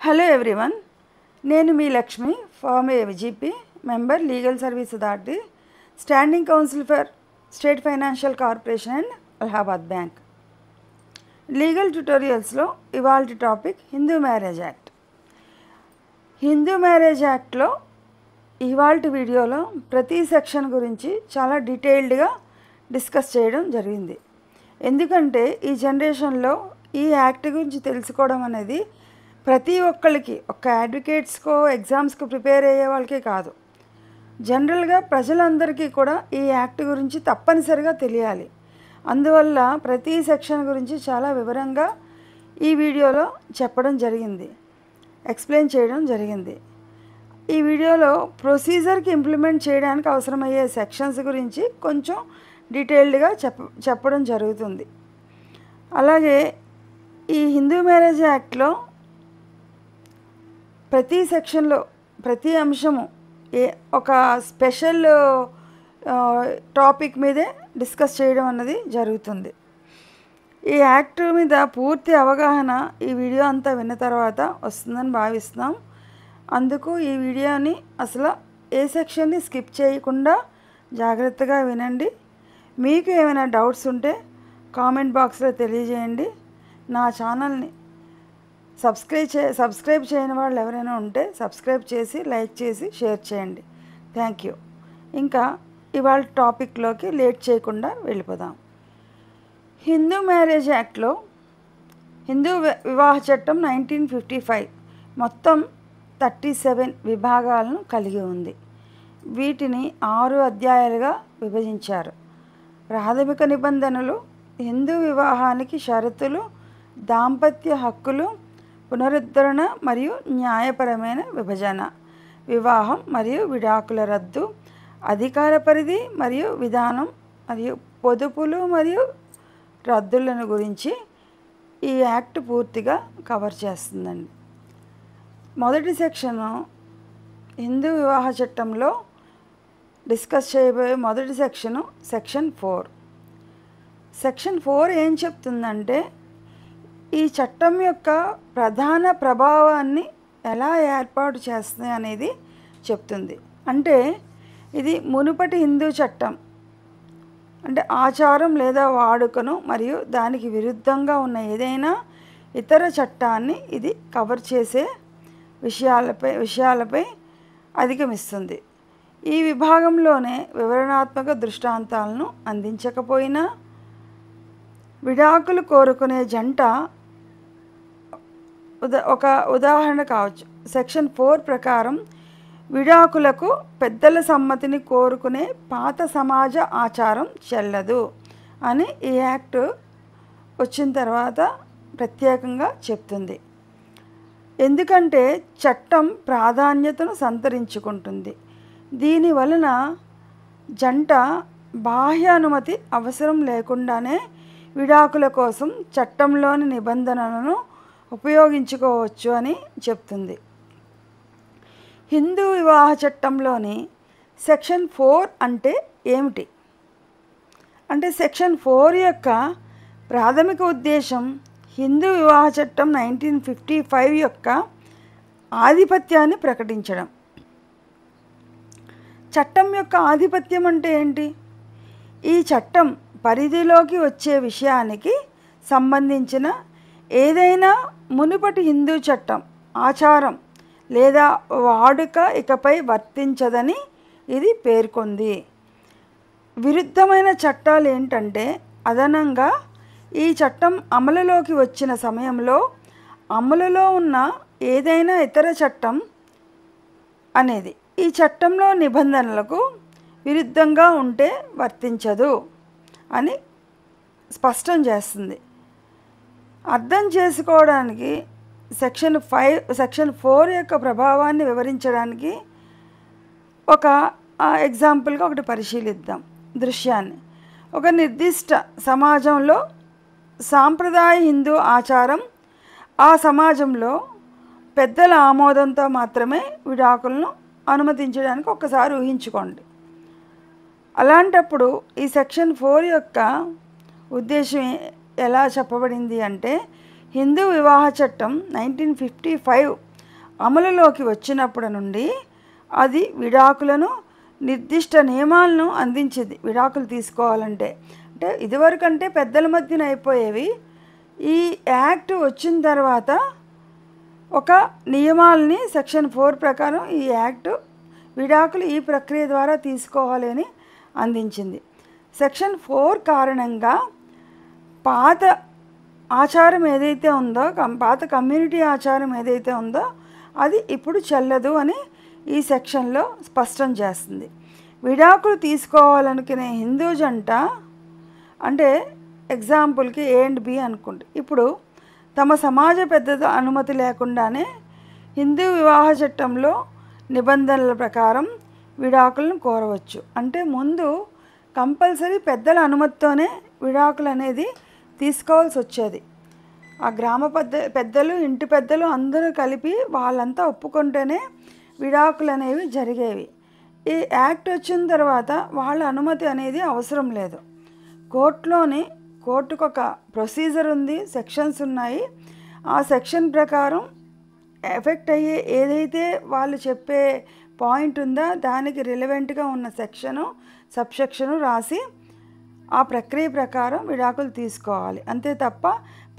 Hello everyone, నేను మీ Lakshmi, former AVGP member, legal service authority, standing counsel for state financial corporation and Allahabad bank. Legal ట్యుటోరియల్స్లో ఇవాల్టి topic Hindu marriage act. Hindu marriage యాక్ట్లో ఇవాల్టి వీడియోలో ప్రతి సెక్షన్ గురించి చాలా డీటెయిల్డ్గా డిస్కస్ చేయడం జరిగింది. ఎందుకంటే ఈ జనరేషన్లో ఈ యాక్ట్ గురించి తెలుసుకోవడం అనేది ప్రతి ఒక్కరికి, ఒక్క అడ్వకేట్స్కో ఎగ్జామ్స్కి ప్రిపేర్ అయ్యే వాళ్ళకే కాదు, జనరల్గా ప్రజలందరికీ కూడా ఈ యాక్ట్ గురించి తప్పనిసరిగా తెలియాలి. అందువల్ల ప్రతి సెక్షన్ గురించి చాలా వివరంగా ఈ వీడియోలో చెప్పడం జరిగింది, ఎక్స్ప్లెయిన్ చేయడం జరిగింది. ఈ వీడియోలో ప్రొసీజర్కి ఇంప్లిమెంట్ చేయడానికి అవసరమయ్యే సెక్షన్స్ గురించి కొంచెం డీటెయిల్డ్గా చెప్పడం జరుగుతుంది. అలాగే ఈ హిందూ మ్యారేజ్ యాక్ట్లో ప్రతి సెక్షన్లో ప్రతి అంశము ఒక స్పెషల్ టాపిక్ మీదే డిస్కస్ చేయడం అన్నది జరుగుతుంది. ఈ యాక్ట్ మీద పూర్తి అవగాహన ఈ వీడియో అంతా విన్న తర్వాత వస్తుందని భావిస్తున్నాం. అందుకు ఈ వీడియోని అసలు ఏ సెక్షన్ని స్కిప్ చేయకుండా జాగ్రత్తగా వినండి. మీకు ఏమైనా డౌట్స్ ఉంటే కామెంట్ బాక్స్లో తెలియజేయండి. నా ఛానల్ని సబ్స్క్రైబ్ చేయని వాళ్ళు ఎవరైనా ఉంటే సబ్స్క్రైబ్ చేసి, లైక్ చేసి, షేర్ చేయండి. Thank you. ఇంకా ఇవాళ టాపిక్లోకి లేట్ చేయకుండా వెళ్ళిపోదాం. హిందూ మ్యారేజ్ యాక్ట్లో హిందూ వివాహ చట్టం 1955 మొత్తం 37 విభాగాలను కలిగి ఉంది. వీటిని 6 అధ్యాయాలుగా విభజించారు. ప్రాథమిక నిబంధనలు, హిందూ వివాహానికి షరతులు, దాంపత్య హక్కులు, పునరుద్ధరణ మరియు న్యాయపరమైన విభజన, వివాహం మరియు విడాకుల రద్దు, అధికార పరిధి మరియు విధానం, మరియు పొదుపులు మరియు రద్దులను గురించి ఈ యాక్ట్ పూర్తిగా కవర్ చేస్తుందండి. మొదటి సెక్షను హిందూ వివాహ చట్టంలో డిస్కస్ చేయబోయే మొదటి సెక్షను సెక్షన్ 4. సెక్షన్ 4 ఏం చెప్తుందంటే ఈ చట్టం యొక్క ప్రధాన ప్రభావాన్ని ఎలా ఏర్పాటు చేస్తుంది అనేది చెప్తుంది. అంటే ఇది మునుపటి హిందూ చట్టం అంటే ఆచారం లేదా వాడుకను మరియు దానికి విరుద్ధంగా ఉన్న ఏదైనా ఇతర చట్టాన్ని ఇది కవర్ చేసే విషయాలపై అధిగమిస్తుంది. ఈ విభాగంలోనే వివరణాత్మక దృష్టాంతాలను అందించకపోయినా విడాకులు కోరుకునే జంట ఒక ఉదాహరణ కావచ్చు. సెక్షన్ 4 ప్రకారం విడాకులకు పెద్దల సమ్మతిని కోరుకునే పాత సమాజ ఆచారం చెల్లదు అని ఈ యాక్ట్ వచ్చిన తర్వాత ప్రత్యేకంగా చెప్తుంది. ఎందుకంటే చట్టం ప్రాధాన్యతను సంతరించుకుంటుంది. దీని వలన జంట బాహ్య అనుమతి అవసరం లేకుండానే విడాకుల కోసం చట్టంలోని నిబంధనలను ఉపయోగించుకోవచ్చు అని చెప్తుంది. హిందూ వివాహ చట్టంలోని సెక్షన్ 4 అంటే ఏమిటి అంటే సెక్షన్ 4 యొక్క ప్రాథమిక ఉద్దేశం హిందూ వివాహ చట్టం 1955 యొక్క ఆధిపత్యాన్ని ప్రకటించడం. చట్టం యొక్క ఆధిపత్యం అంటే ఏంటి? ఈ చట్టం పరిధిలోకి వచ్చే విషయానికి సంబంధించిన ఏదైనా మునుపటి హిందూ చట్టం, ఆచారం లేదా వాడుక ఇకపై వర్తించదని ఇది పేర్కొంది. విరుద్ధమైన చట్టాలు ఏంటంటే అదనంగా ఈ చట్టం అమలులోకి వచ్చిన సమయంలో అమలులో ఉన్న ఏదైనా ఇతర చట్టం అనేది ఈ చట్టంలో నిబంధనలకు విరుద్ధంగా ఉంటే వర్తించదు అని స్పష్టం చేస్తుంది. అర్థం చేసుకోవడానికి సెక్షన్ 4 యొక్క ప్రభావాన్ని వివరించడానికి ఒక ఎగ్జాంపుల్గా ఒకటి పరిశీలిద్దాం. దృశ్యాన్ని ఒక నిర్దిష్ట సమాజంలో సాంప్రదాయ హిందూ ఆచారం ఆ సమాజంలో పెద్దల ఆమోదంతో మాత్రమే విడాకులను అనుమతించడానికి ఒక్కసారి ఊహించుకోండి. అలాంటప్పుడు ఈ సెక్షన్ 4 యొక్క ఉద్దేశం ఎలా చెప్పబడింది అంటే హిందూ వివాహ చట్టం 1955 అమలులోకి వచ్చినప్పటి నుండి అది విడాకులను నిర్దిష్ట నియమాలను అందించింది. విడాకులు తీసుకోవాలంటే అంటే ఇదివరకంటే పెద్దల మధ్యన అయిపోయేవి. ఈ యాక్ట్ వచ్చిన తర్వాత ఒక నియమాలని సెక్షన్ 4 ప్రకారం ఈ యాక్ట్ విడాకులు ఈ ప్రక్రియ ద్వారా తీసుకోవాలి అని అందించింది. సెక్షన్ 4 కారణంగా పాత ఆచారం ఏదైతే ఉందో, పాత కమ్యూనిటీ ఆచారం ఏదైతే ఉందో అది ఇప్పుడు చెల్లదు అని ఈ సెక్షన్లో స్పష్టం చేస్తుంది. విడాకులు తీసుకోవాలనుకునే హిందూ జంట అంటే ఎగ్జాంపుల్కి ఏ అండ్ బి అనుకోండి, ఇప్పుడు తమ సమాజ పెద్దల అనుమతి లేకుండానే హిందూ వివాహ చట్టంలో నిబంధనల ప్రకారం విడాకులను కోరవచ్చు. అంటే ముందు కంపల్సరీ పెద్దల అనుమతితోనే విడాకులు అనేది తీసుకోవాల్సి వచ్చేది. ఆ గ్రామ పెద్దలు, ఇంటి పెద్దలు అందరూ కలిపి వాళ్ళంతా ఒప్పుకుంటేనే విడాకులు అనేవి జరిగేవి. ఈ యాక్ట్ వచ్చిన తర్వాత వాళ్ళ అనుమతి అనేది అవసరం లేదు. కోర్టుకు ఒక ప్రొసీజర్ ఉంది, సెక్షన్స్ ఉన్నాయి. ఆ సెక్షన్ ప్రకారం ఎఫెక్ట్ అయ్యే ఏదైతే వాళ్ళు చెప్పే పాయింట్ ఉందో దానికి రిలవెంట్గా ఉన్న సబ్సెక్షను రాసి ఆ ప్రక్రియ ప్రకారం విడాకులు తీసుకోవాలి. అంతే తప్ప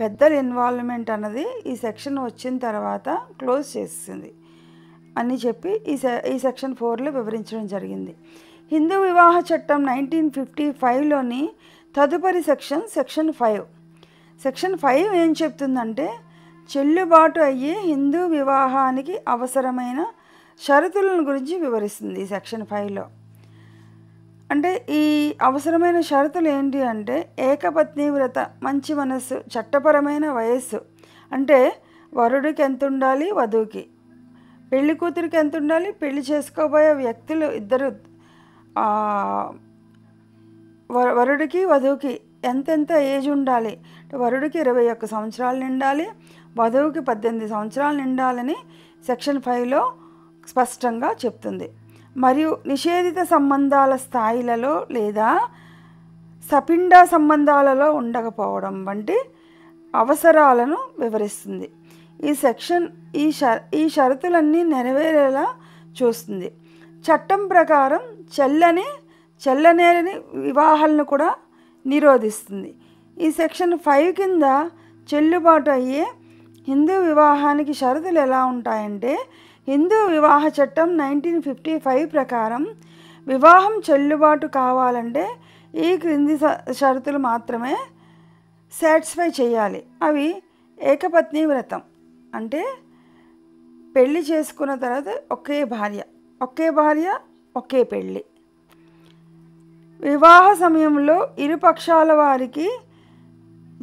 పెద్దల ఇన్వాల్వ్మెంట్ అన్నది ఈ సెక్షన్ వచ్చిన తర్వాత క్లోజ్ చేసింది అని చెప్పి ఈ సెక్షన్ 4లో వివరించడం జరిగింది. హిందూ వివాహ చట్టం 1955లోని తదుపరి సెక్షన్ 5. సెక్షన్ 5 ఏం చెప్తుందంటే చెల్లుబాటు అయ్యే హిందూ వివాహానికి అవసరమైన షరతులను గురించి వివరిస్తుంది ఈ సెక్షన్ 5లో. అంటే ఈ అవసరమైన షరతులు ఏంటి అంటే ఏకపత్ని వ్రత, మంచి మనస్సు, చట్టపరమైన వయస్సు అంటే వరుడికి ఎంత ఉండాలి, వధువుకి, పెళ్లి కూతురికి ఎంత ఉండాలి, పెళ్లి చేసుకోబోయే వ్యక్తులు ఇద్దరు వరుడికి వధువుకి ఎంతెంత ఏజ్ ఉండాలి. వరుడికి 21 సంవత్సరాలు నిండాలి, వధువుకి 18 సంవత్సరాలు నిండాలని సెక్షన్ 5లో స్పష్టంగా చెప్తుంది. మరియు నిషేధిత సంబంధాల స్థాయిలలో లేదా సపిండ సంబంధాలలో ఉండకపోవడం వంటి అవసరాలను వివరిస్తుంది. ఈ సెక్షన్ ఈ షరతులన్నీ నెరవేరేలా చూస్తుంది. చట్టం ప్రకారం చెల్లనేని వివాహాలను కూడా నిరోధిస్తుంది. ఈ సెక్షన్ 5 కింద చెల్లుబాటు అయ్యే హిందూ వివాహానికి షరతులు ఎలా ఉంటాయంటే హిందూ వివాహ చట్టం 1955 ప్రకారం వివాహం చెల్లుబాటు కావాలంటే ఈ క్రింది షరతులు మాత్రమే సాటిస్ఫై చేయాలి. అవి ఏకపత్ని వ్రతం అంటే పెళ్ళి చేసుకున్న తర్వాత ఒకే భార్య ఒకే పెళ్ళి. వివాహ సమయంలో ఇరు పక్షాల వారికి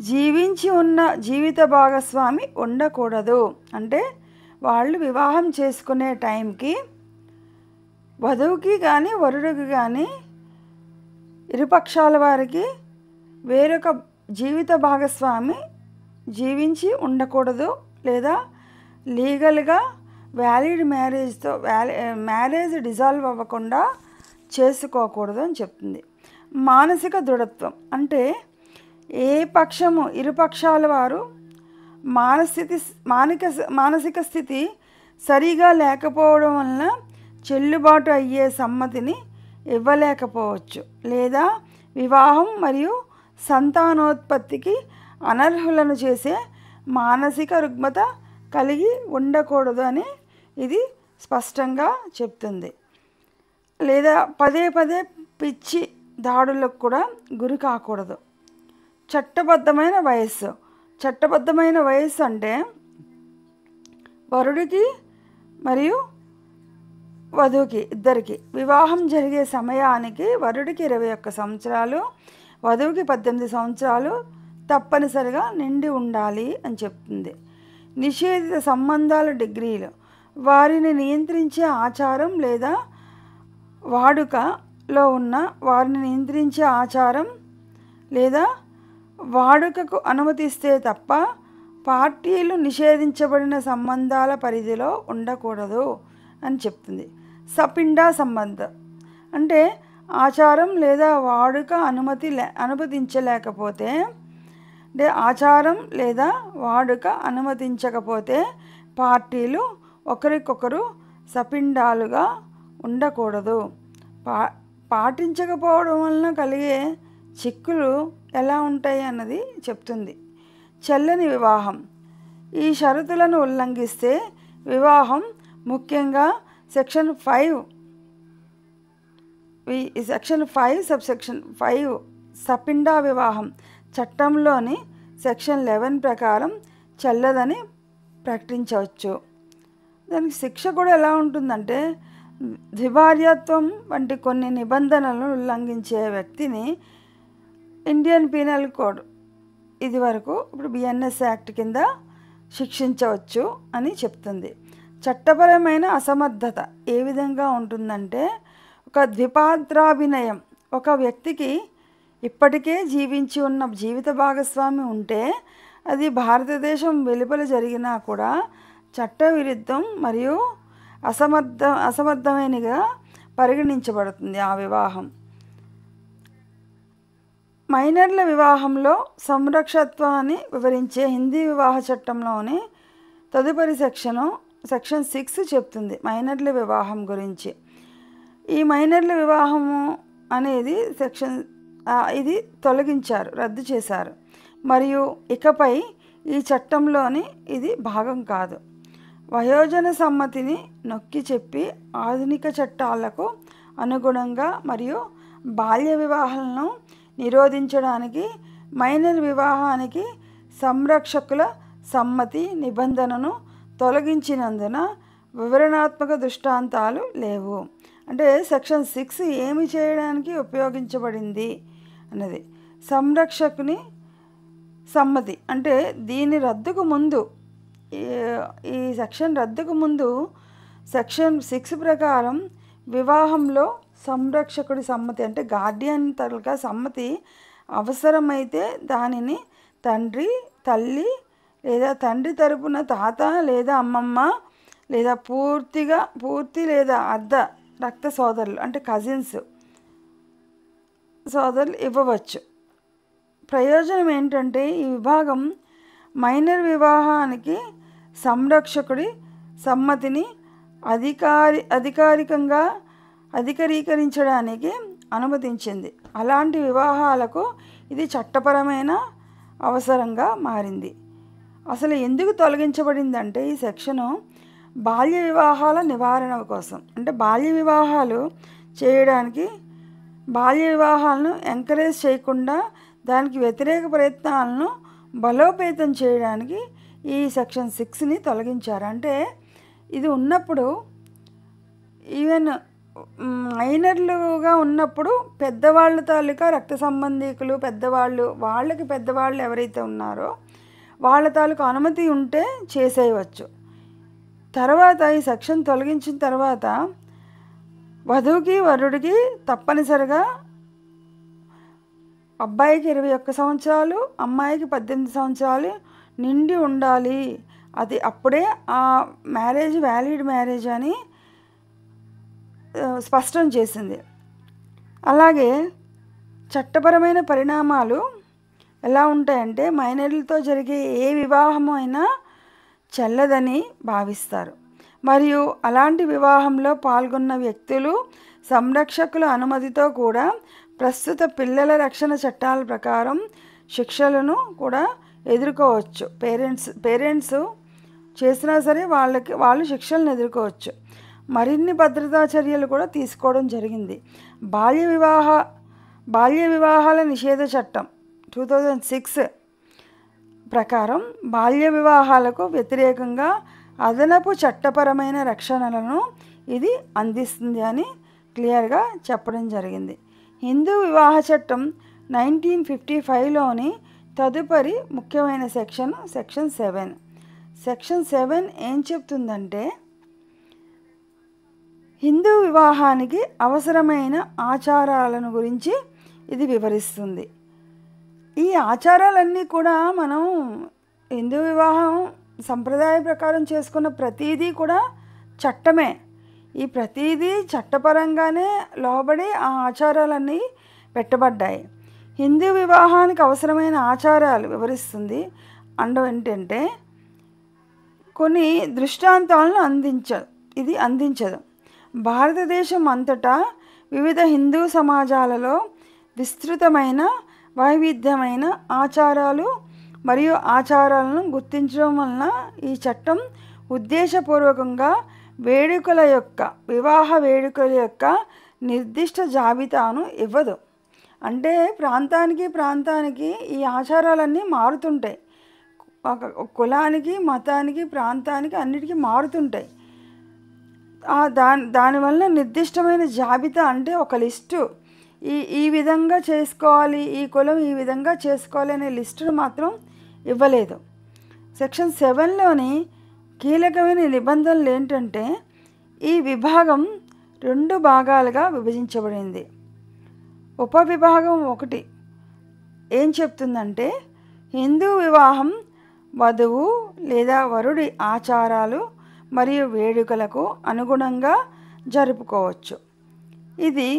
జీవించి ఉన్న జీవిత భాగస్వామి ఉండకూడదు. అంటే వాళ్ళు వివాహం చేసుకునే టైంకి వధువుకి కానీ వరుడికి కానీ ఇరుపక్షాల వారికి వేరొక జీవిత భాగస్వామి జీవించి ఉండకూడదు లేదా లీగల్గా వ్యాలిడ్ మ్యారేజ్ డిజాల్వ్ అవ్వకుండా చేసుకోకూడదు అని చెప్తుంది. మానసిక దృఢత్వం అంటే ఏ పక్షము ఇరుపక్షాల వారు మానసిక స్థితి సరిగా లేకపోవడం వలన చెల్లుబాటు అయ్యే సమ్మతిని ఇవ్వలేకపోవచ్చు లేదా వివాహం మరియు సంతానోత్పత్తికి అనర్హులను చేసే మానసిక రుగ్మత కలిగి ఉండకూడదు అని ఇది స్పష్టంగా చెప్తుంది. లేదా పదే పిచ్చి దాడులకు కూడా గురి కాకూడదు. చట్టబద్ధమైన వయస్సు అంటే వరుడికి మరియు వధువుకి ఇద్దరికి వివాహం జరిగే సమయానికి వరుడికి 21 సంవత్సరాలు వధువుకి 18 సంవత్సరాలు తప్పనిసరిగా నిండి ఉండాలి అని చెప్తుంది. నిషేధిత సంబంధాల డిగ్రీలు వారిని నియంత్రించే ఆచారం లేదా వాడుకలో ఉన్న వారిని నియంత్రించే ఆచారం లేదా వాడుకకు అనుమతిస్తే తప్ప పార్టీలు నిషేధించబడిన సంబంధాల పరిధిలో ఉండకూడదు అని చెప్తుంది. సపిండ సంబంధం అంటే ఆచారం లేదా వాడుక అనుమతించలేకపోతే ఆచారం లేదా వాడుక అనుమతించకపోతే పార్టీలు ఒకరికొకరు సపిండాలుగా ఉండకూడదు. పాటించకపోవడం వలన కలిగే చిక్కులు ఎలా ఉంటాయి అన్నది చెప్తుంది. చెల్లని వివాహం. ఈ షరతులను ఉల్లంఘిస్తే వివాహం, ముఖ్యంగా సెక్షన్ 5 సబ్సెక్షన్ 5 సపిండా వివాహం చట్టంలోని సెక్షన్ 11 ప్రకారం చెల్లదని ప్రకటించవచ్చు. దానికి శిక్ష కూడా ఎలా ఉంటుందంటే, ద్విభార్యత్వం వంటి కొన్ని నిబంధనలను ఉల్లంఘించే వ్యక్తిని ఇండియన్ పీనల్ కోడ్ ఇది వరకు ఇప్పుడు బిఎన్ఎస్ యాక్ట్ కింద శిక్షించవచ్చు అని చెప్తుంది. చట్టపరమైన అసమర్థత ఏ విధంగా ఉంటుందంటే, ఒక ద్విపాత్రాభినయం, ఒక వ్యక్తికి ఇప్పటికే జీవించి ఉన్న జీవిత భాగస్వామి ఉంటే అది భారతదేశం వెలుపల జరిగినా కూడా చట్టవిరుద్ధం మరియు అసమర్థమైనగా పరిగణించబడుతుంది ఆ వివాహం. మైనర్ల వివాహంలో సంరక్షత్వాన్ని వివరించే హిందీ వివాహ చట్టంలోని తదుపరి సెక్షన్ 6 చెప్తుంది మైనర్ల వివాహం గురించి. ఈ మైనర్ల వివాహము అనేది ఇది తొలగించారు, రద్దు చేశారు మరియు ఇకపై ఈ చట్టంలోని ఇది భాగం కాదు. వయోజన సమ్మతిని నొక్కి చెప్పి ఆధునిక చట్టాలకు అనుగుణంగా మరియు బాల్య వివాహాలను నిరోధించడానికి మైనర్ వివాహానికి సంరక్షకుల సమ్మతి నిబంధనను తొలగించినందున వివరణాత్మక దృష్టాంతాలు లేవు. అంటే సెక్షన్ 6 ఏమి చేయడానికి ఉపయోగించబడింది అన్నది సంరక్షకుని సమ్మతి. అంటే దీని రద్దుకు ముందు, ఈ సెక్షన్ రద్దుకు ముందు సెక్షన్ 6 ప్రకారం వివాహంలో సంరక్షకుడి సమ్మతి అంటే గార్డియన్ తరగా సమ్మతి అవసరమైతే దానిని తండ్రి, తల్లి లేదా తండ్రి తరపున తాత లేదా అమ్మమ్మ లేదా పూర్తి లేదా అర్ధ రక్త సోదరులు అంటే కజిన్స్ సోదరులు ఇవ్వవచ్చు. ప్రయోజనం ఏంటంటే, ఈ విభాగం మైనర్ వివాహానికి సంరక్షకుడి సమ్మతిని అధికారీకరించడానికి అనుమతించింది. అలాంటి వివాహాలకు ఇది చట్టపరమైన అవసరంగా మారింది. అసలు ఎందుకు తొలగించబడిందంటే, ఈ సెక్షను బాల్య వివాహాల నివారణ కోసం, అంటే బాల్య వివాహాలు చేయడానికి, బాల్య వివాహాలను ఎంకరేజ్ చేయకుండా దానికి వ్యతిరేక ప్రయత్నాలను బలోపేతం చేయడానికి ఈ సెక్షన్ 6ని తొలగించారు. అంటే ఇది ఉన్నప్పుడు ఈవెన్ మైనర్లుగా ఉన్నప్పుడు పెద్దవాళ్ళ తాలూకా రక్త సంబంధికులు పెద్దవాళ్ళు ఎవరైతే ఉన్నారో వాళ్ళ తాలూకా అనుమతి ఉంటే చేసేయవచ్చు. తర్వాత ఈ సెక్షన్ తొలగించిన తర్వాత వధువుకి వరుడికి తప్పనిసరిగా అబ్బాయికి 21 సంవత్సరాలు, అమ్మాయికి 18 సంవత్సరాలు నిండి ఉండాలి. అది అప్పుడే ఆ మ్యారేజ్ వ్యాలిడ్ మ్యారేజ్ అని స్పష్టం చేసింది. అలాగే చట్టపరమైన పరిణామాలు ఎలా ఉంటాయంటే, మైనర్లతో జరిగే ఏ వివాహం అయినా చెల్లదని భావిస్తారు మరియు అలాంటి వివాహంలో పాల్గొన్న వ్యక్తులు సంరక్షకుల అనుమతితో కూడా ప్రస్తుత పిల్లల రక్షణ చట్టాల ప్రకారం శిక్షలను కూడా ఎదుర్కోవచ్చు. పేరెంట్స్ చేసినా సరే వాళ్ళు శిక్షలను ఎదుర్కోవచ్చు. మరిన్ని భద్రతా చర్యలు కూడా తీసుకోవడం జరిగింది. బాల్య వివాహాల నిషేధ చట్టం 2006 ప్రకారం బాల్య వివాహాలకు వ్యతిరేకంగా అదనపు చట్టపరమైన రక్షణలను ఇది అందిస్తుంది అని క్లియర్గా చెప్పడం జరిగింది. హిందూ వివాహ చట్టం 1955లోని తదుపరి ముఖ్యమైన సెక్షన్ 7. సెక్షన్ 7 ఏం చెప్తుందంటే, హిందూ వివాహానికి అవసరమైన ఆచారాలను గురించి ఇది వివరిస్తుంది. ఈ ఆచారాలన్నీ కూడా మనం హిందూ వివాహం సంప్రదాయ ప్రకారం చేసుకున్న ప్రతీదీ కూడా చట్టమే. ఈ ప్రతీదీ చట్టపరంగానే లోబడి ఆ ఆచారాలన్నీ పెట్టబడ్డాయి. హిందూ వివాహానికి అవసరమైన ఆచారాలు వివరిస్తుంది. ఏంటంటే కొన్ని దృష్టాంతాలను అందించదు. భారతదేశం అంతటా వివిధ హిందూ సమాజాలలో విస్తృతమైన వైవిధ్యమైన ఆచారాలు మరియు ఆచారాలను గుర్తించడం వలన ఈ చట్టం ఉద్దేశపూర్వకంగా వివాహ వేడుకల యొక్క నిర్దిష్ట జాబితాను ఇవ్వదు. అంటే ప్రాంతానికి ఈ ఆచారాలన్నీ మారుతుంటాయి. ఒక కులానికి, మతానికి, ప్రాంతానికి అన్నిటికీ మారుతుంటాయి. దానివల్ల నిర్దిష్టమైన జాబితా అంటే ఒక లిస్టు, ఈ విధంగా చేసుకోవాలి, ఈ కులం ఈ విధంగా చేసుకోవాలి అనే లిస్టును మాత్రం ఇవ్వలేదు. సెక్షన్ 7లోని కీలకమైన నిబంధనలు ఏంటంటే ఈ విభాగం 2 భాగాలుగా విభజించబడింది. ఉపవిభాగం 1 ఏం చెప్తుందంటే హిందూ వివాహం వధువు లేదా వరుడి ఆచారాలు మరియు వేడుకలకు అనుగుణంగా జరుపుకోవచ్చు. ఇది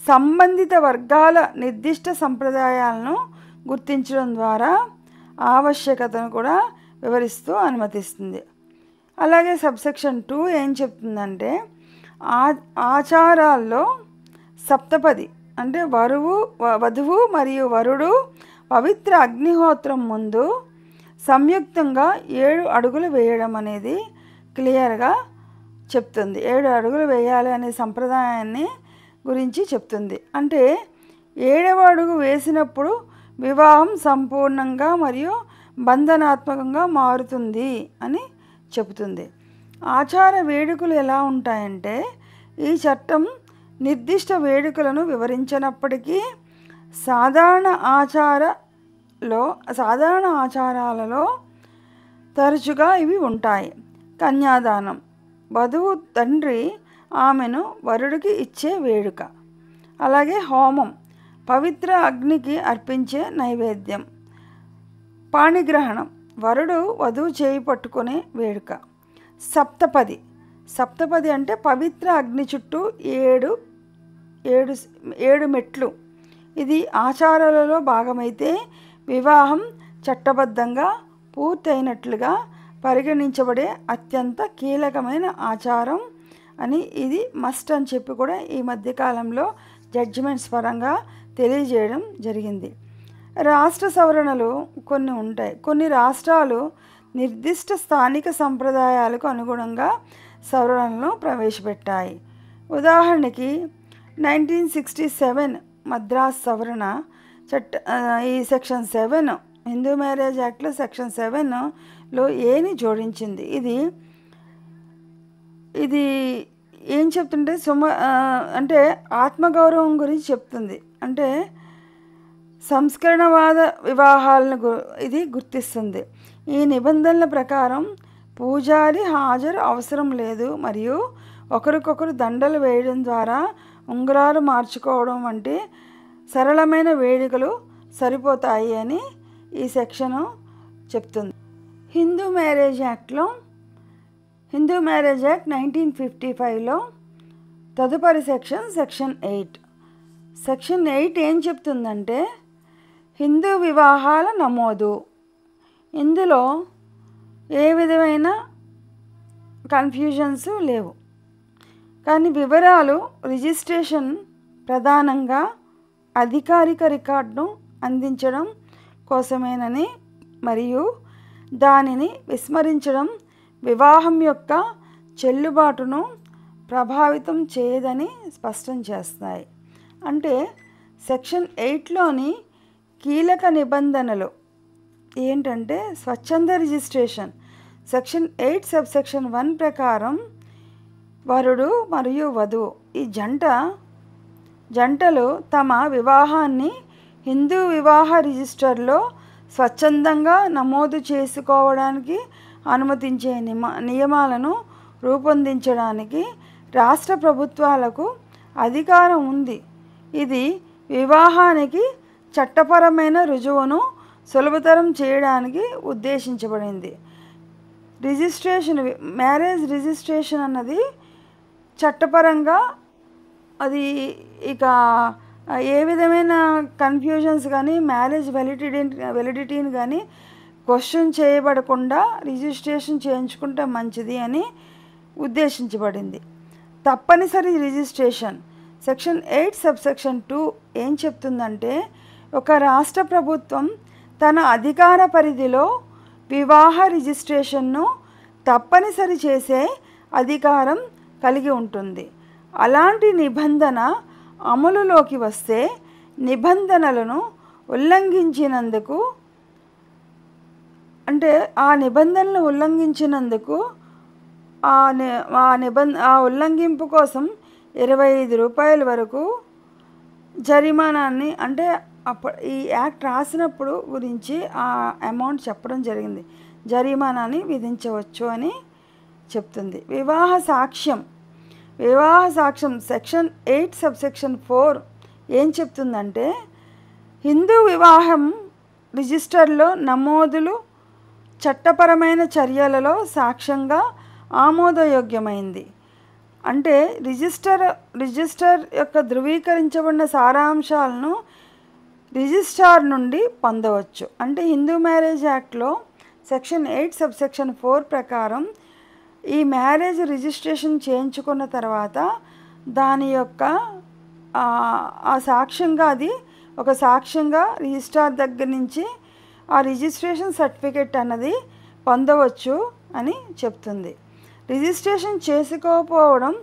సంబంధిత వర్గాల నిర్దిష్ట సంప్రదాయాలను గుర్తించడం ద్వారా ఆవశ్యకతను కూడా వివరిస్తూ అనుమతిస్తుంది. అలాగే సబ్సెక్షన్ 2 ఏం చెప్తుందంటే ఆచారాల్లో సప్తపది అంటే వధువు మరియు వరుడు పవిత్ర అగ్నిహోత్రం ముందు సంయుక్తంగా 7 అడుగులు వేయడం అనేది క్లియర్గా చెప్తుంది. 7 అడుగులు వేయాలి అనే సంప్రదాయాన్ని గురించి చెప్తుంది. అంటే 7వ అడుగు వేసినప్పుడు వివాహం సంపూర్ణంగా మరియు బంధనాత్మకంగా మారుతుంది అని చెబుతుంది. ఆచార వేడుకలు ఎలా ఉంటాయంటే ఈ చట్టం నిర్దిష్ట వేడుకలను వివరించినప్పటికీ సాధారణ ఆచారాలలో తరచుగా ఇవి ఉంటాయి. కన్యాదానం, వధువు తండ్రి ఆమెను వరుడికి ఇచ్చే వేడుక. అలాగే హోమం, పవిత్ర అగ్నికి అర్పించే నైవేద్యం. పాణిగ్రహణం, వరుడు వధువు చేయి పట్టుకునే వేడుక. సప్తపది అంటే పవిత్ర అగ్ని చుట్టూ 7 మెట్లు. ఇది ఆచారాలలో భాగమైతే వివాహం చట్టబద్ధంగా పూర్తయినట్లుగా పరిగణించబడే అత్యంత కీలకమైన ఆచారం అని, ఇది మస్ట్ అని చెప్పి కూడా ఈ మధ్యకాలంలో జడ్జిమెంట్స్ పరంగా తెలియజేయడం జరిగింది. రాష్ట్ర సవరణలు కొన్ని ఉంటాయి. కొన్ని రాష్ట్రాలు నిర్దిష్ట స్థానిక సంప్రదాయాలకు అనుగుణంగా సవరణలను ప్రవేశపెట్టాయి. ఉదాహరణకి 1967 మద్రాస్ సవరణ ఈ సెక్షన్ 7 హిందూ మ్యారేజ్ యాక్ట్లో సెక్షన్ 7లో ఏని జోడించింది. ఇది ఏం చెప్తుంటే అంటే ఆత్మగౌరవం గురించి చెప్తుంది. అంటే సంస్కరణవాద వివాహాలను ఇది గుర్తిస్తుంది. ఈ నిబంధనల ప్రకారం పూజారి హాజరు అవసరం లేదు మరియు ఒకరికొకరు దండలు వేయడం ద్వారా ఉంగరాలు మార్చుకోవడం వంటి సరళమైన వేడుకలు సరిపోతాయి అని ఈ సెక్షను చెప్తుంది. హిందూ మ్యారేజ్ యాక్ట్ 1955లో తదుపరి సెక్షన్ 8. సెక్షన్ 8 ఏం చెప్తుందంటే హిందూ వివాహాల నమోదు. ఇందులో ఏ విధమైన కన్ఫ్యూజన్స్ లేవు. కానీ వివరాలు రిజిస్ట్రేషన్ ప్రధానంగా అధికారిక రికార్డును అందించడం కోసమేనని మరియు దానిని విస్మరించడం వివాహం యొక్క చెల్లుబాటును ప్రభావితం చేయదని స్పష్టం చేస్తాయి. అంటే సెక్షన్ 8లోని కీలక నిబంధనలు ఏంటంటే స్వచ్ఛంద రిజిస్ట్రేషన్. సెక్షన్ 8 సబ్సెక్షన్ 1 ప్రకారం వరుడు మరియు వధువు ఈ జంటలు తమ వివాహాన్ని హిందూ వివాహ రిజిస్టర్లో స్వచ్ఛందంగా నమోదు చేసుకోవడానికి అనుమతించే నియమాలను రూపొందించడానికి రాష్ట్ర ప్రభుత్వాలకు అధికారం ఉంది. ఇది వివాహానికి చట్టపరమైన రుజువును సులభతరం చేయడానికి ఉద్దేశించబడింది. మ్యారేజ్ రిజిస్ట్రేషన్ అన్నది చట్టపరంగా అది ఇక ఏ విధమైన కన్ఫ్యూజన్స్ కానీ మ్యారేజ్ వ్యాలిడిటీని కానీ క్వశ్చన్ చేయబడకుండా రిజిస్ట్రేషన్ చేయించుకుంటే మంచిది అని ఉద్దేశించబడింది. తప్పనిసరి రిజిస్ట్రేషన్ సెక్షన్ 8 సబ్సెక్షన్ 2 ఏం చెప్తుందంటే, ఒక రాష్ట్ర ప్రభుత్వం తన అధికార పరిధిలో వివాహ రిజిస్ట్రేషన్ను తప్పనిసరి చేసే అధికారం కలిగి ఉంటుంది. అలాంటి నిబంధన అమలులోకి వస్తే నిబంధనలను ఉల్లంఘించినందుకు ఆ ఉల్లంఘించినందుకు ఆ ఉల్లంఘింపు కోసం 25 రూపాయల వరకు జరిమానాన్ని, అంటే ఈ యాక్ట్ రాసినప్పుడు గురించి ఆ అమౌంట్ చెప్పడం జరిగింది, జరిమానాన్ని విధించవచ్చు అని చెప్తుంది. వివాహ సాక్ష్యం సెక్షన్ 8 సబ్సెక్షన్ 4 ఏం చెప్తుందంటే, హిందూ వివాహం రిజిస్టర్లో నమోదులు చట్టపరమైన చర్యలలో సాక్ష్యంగా ఆమోదయోగ్యమైంది. అంటే రిజిస్టర్ యొక్క ధృవీకరించబడిన సారాంశాలను రిజిస్ట్రార్ నుండి పొందవచ్చు. అంటే హిందూ మ్యారేజ్ యాక్ట్లో సెక్షన్ 8 సబ్సెక్షన్ 4 ప్రకారం ఈ మ్యారేజ్ రిజిస్ట్రేషన్ చేయించుకున్న తర్వాత దాని యొక్క ఆ సాక్ష్యంగా, అది ఒక సాక్ష్యంగా రిజిస్ట్రార్ దగ్గర నుంచి ఆ రిజిస్ట్రేషన్ సర్టిఫికెట్ అన్నది పొందవచ్చు అని చెప్తుంది. రిజిస్ట్రేషన్ చేసుకోకపోవడం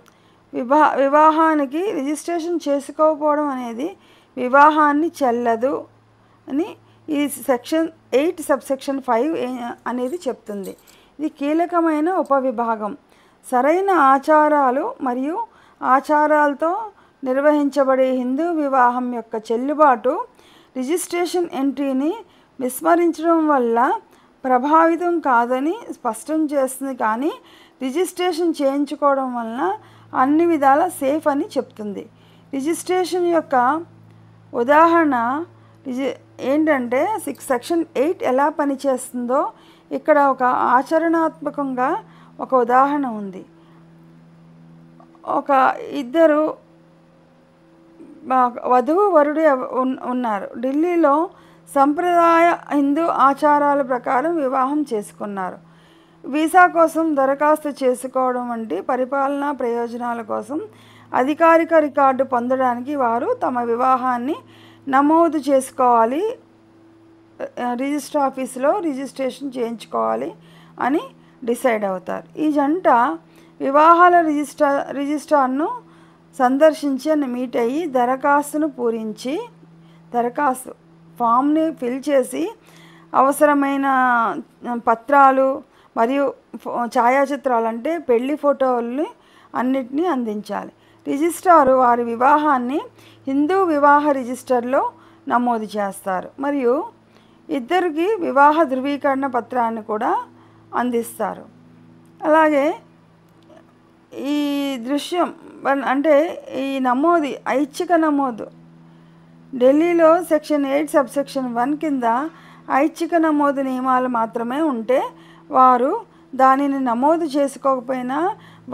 రిజిస్ట్రేషన్ చేసుకోకపోవడం అనేది వివాహాన్ని చెల్లదు అని ఈ సెక్షన్ 8 సబ్సెక్షన్ 5 అనేది చెప్తుంది. ఇది కీలకమైన ఉపవిభాగం. సరైన ఆచారాలు మరియు ఆచారాలతో నిర్వహించబడే హిందూ వివాహం యొక్క చెల్లుబాటు రిజిస్ట్రేషన్ ఎంట్రీని విస్మరించడం వల్ల ప్రభావితం కాదని స్పష్టం చేస్తుంది. కానీ రిజిస్ట్రేషన్ చేయించుకోవడం వలన అన్ని విధాల సేఫ్ అని చెప్తుంది. రిజిస్ట్రేషన్ యొక్క ఉదాహరణ ఏంటంటే సెక్షన్ 8 ఎలా పనిచేస్తుందో ఇక్కడ ఒక ఆచరణాత్మకంగా ఒక ఉదాహరణ ఉంది. ఒక ఇద్దరు వధువు వరుడు ఉన్నారు. ఢిల్లీలో సంప్రదాయ హిందూ ఆచారాల ప్రకారం వివాహం చేసుకున్నారు. వీసా కోసం దరఖాస్తు చేసుకోవడం వంటి పరిపాలనా ప్రయోజనాల కోసం అధికారిక రికార్డు పొందడానికి వారు తమ వివాహాన్ని నమోదు చేసుకోవాలి, రిజిస్టర్ ఆఫీసులో రిజిస్ట్రేషన్ చేయించుకోవాలి అని డిసైడ్ అవుతారు. ఈ జంట వివాహాల రిజిస్ట్రార్ను సందర్శించి మీట్ అయ్యి దరఖాస్తు ఫామ్ని ఫిల్ చేసి అవసరమైన పత్రాలు మరియు ఛాయాచిత్రాలు, అంటే పెళ్లి ఫోటోల్ని అన్నిటినీ అందించాలి. రిజిస్ట్రారు వారి వివాహాన్ని హిందూ వివాహ రిజిస్టర్లో నమోదు చేస్తారు మరియు ఇద్దరికి వివాహ ధృవీకరణ పత్రాన్ని కూడా అందిస్తారు. అలాగే ఈ దృశ్యం అంటే ఈ ఐచ్ఛిక నమోదు ఢిల్లీలో సెక్షన్ 8 సబ్సెక్షన్ 1 కింద ఐచ్ఛిక నమోదు నియమాలు మాత్రమే ఉంటే వారు దానిని నమోదు చేసుకోకపోయినా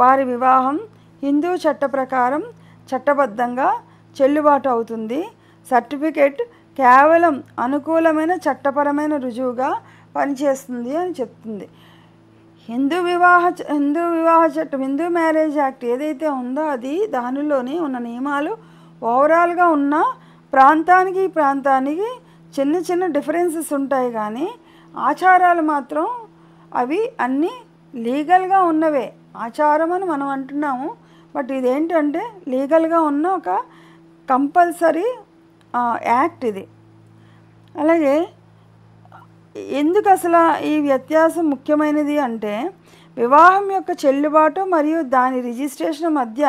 వారి వివాహం హిందూ చట్ట ప్రకారం చట్టబద్ధంగా చెల్లుబాటు అవుతుంది. సర్టిఫికెట్ కేవలం అనుకూలమైన చట్టపరమైన రుజువుగా పనిచేస్తుంది అని చెప్తుంది. హిందూ వివాహ చట్టం, హిందూ మ్యారేజ్ యాక్ట్ ఏదైతే ఉందో అది దానిలోని ఉన్న నియమాలు ఓవరాల్గా ఉన్న ప్రాంతానికి చిన్న చిన్న డిఫరెన్సెస్ ఉంటాయి, కానీ ఆచారాలు మాత్రం అవి అన్నీ లీగల్గా ఉన్నవే. ఆచారం అని మనం అంటున్నాము, బట్ ఇదేంటంటే లీగల్గా ఉన్న ఒక కంపల్సరీ యాక్ట్ ఇది. అలాగే ఎందుకు అసలు ఈ వ్యత్యాసం ముఖ్యమైనది అంటే, వివాహం యొక్క చెల్లుబాటు మరియు దాని రిజిస్ట్రేషన్ మధ్య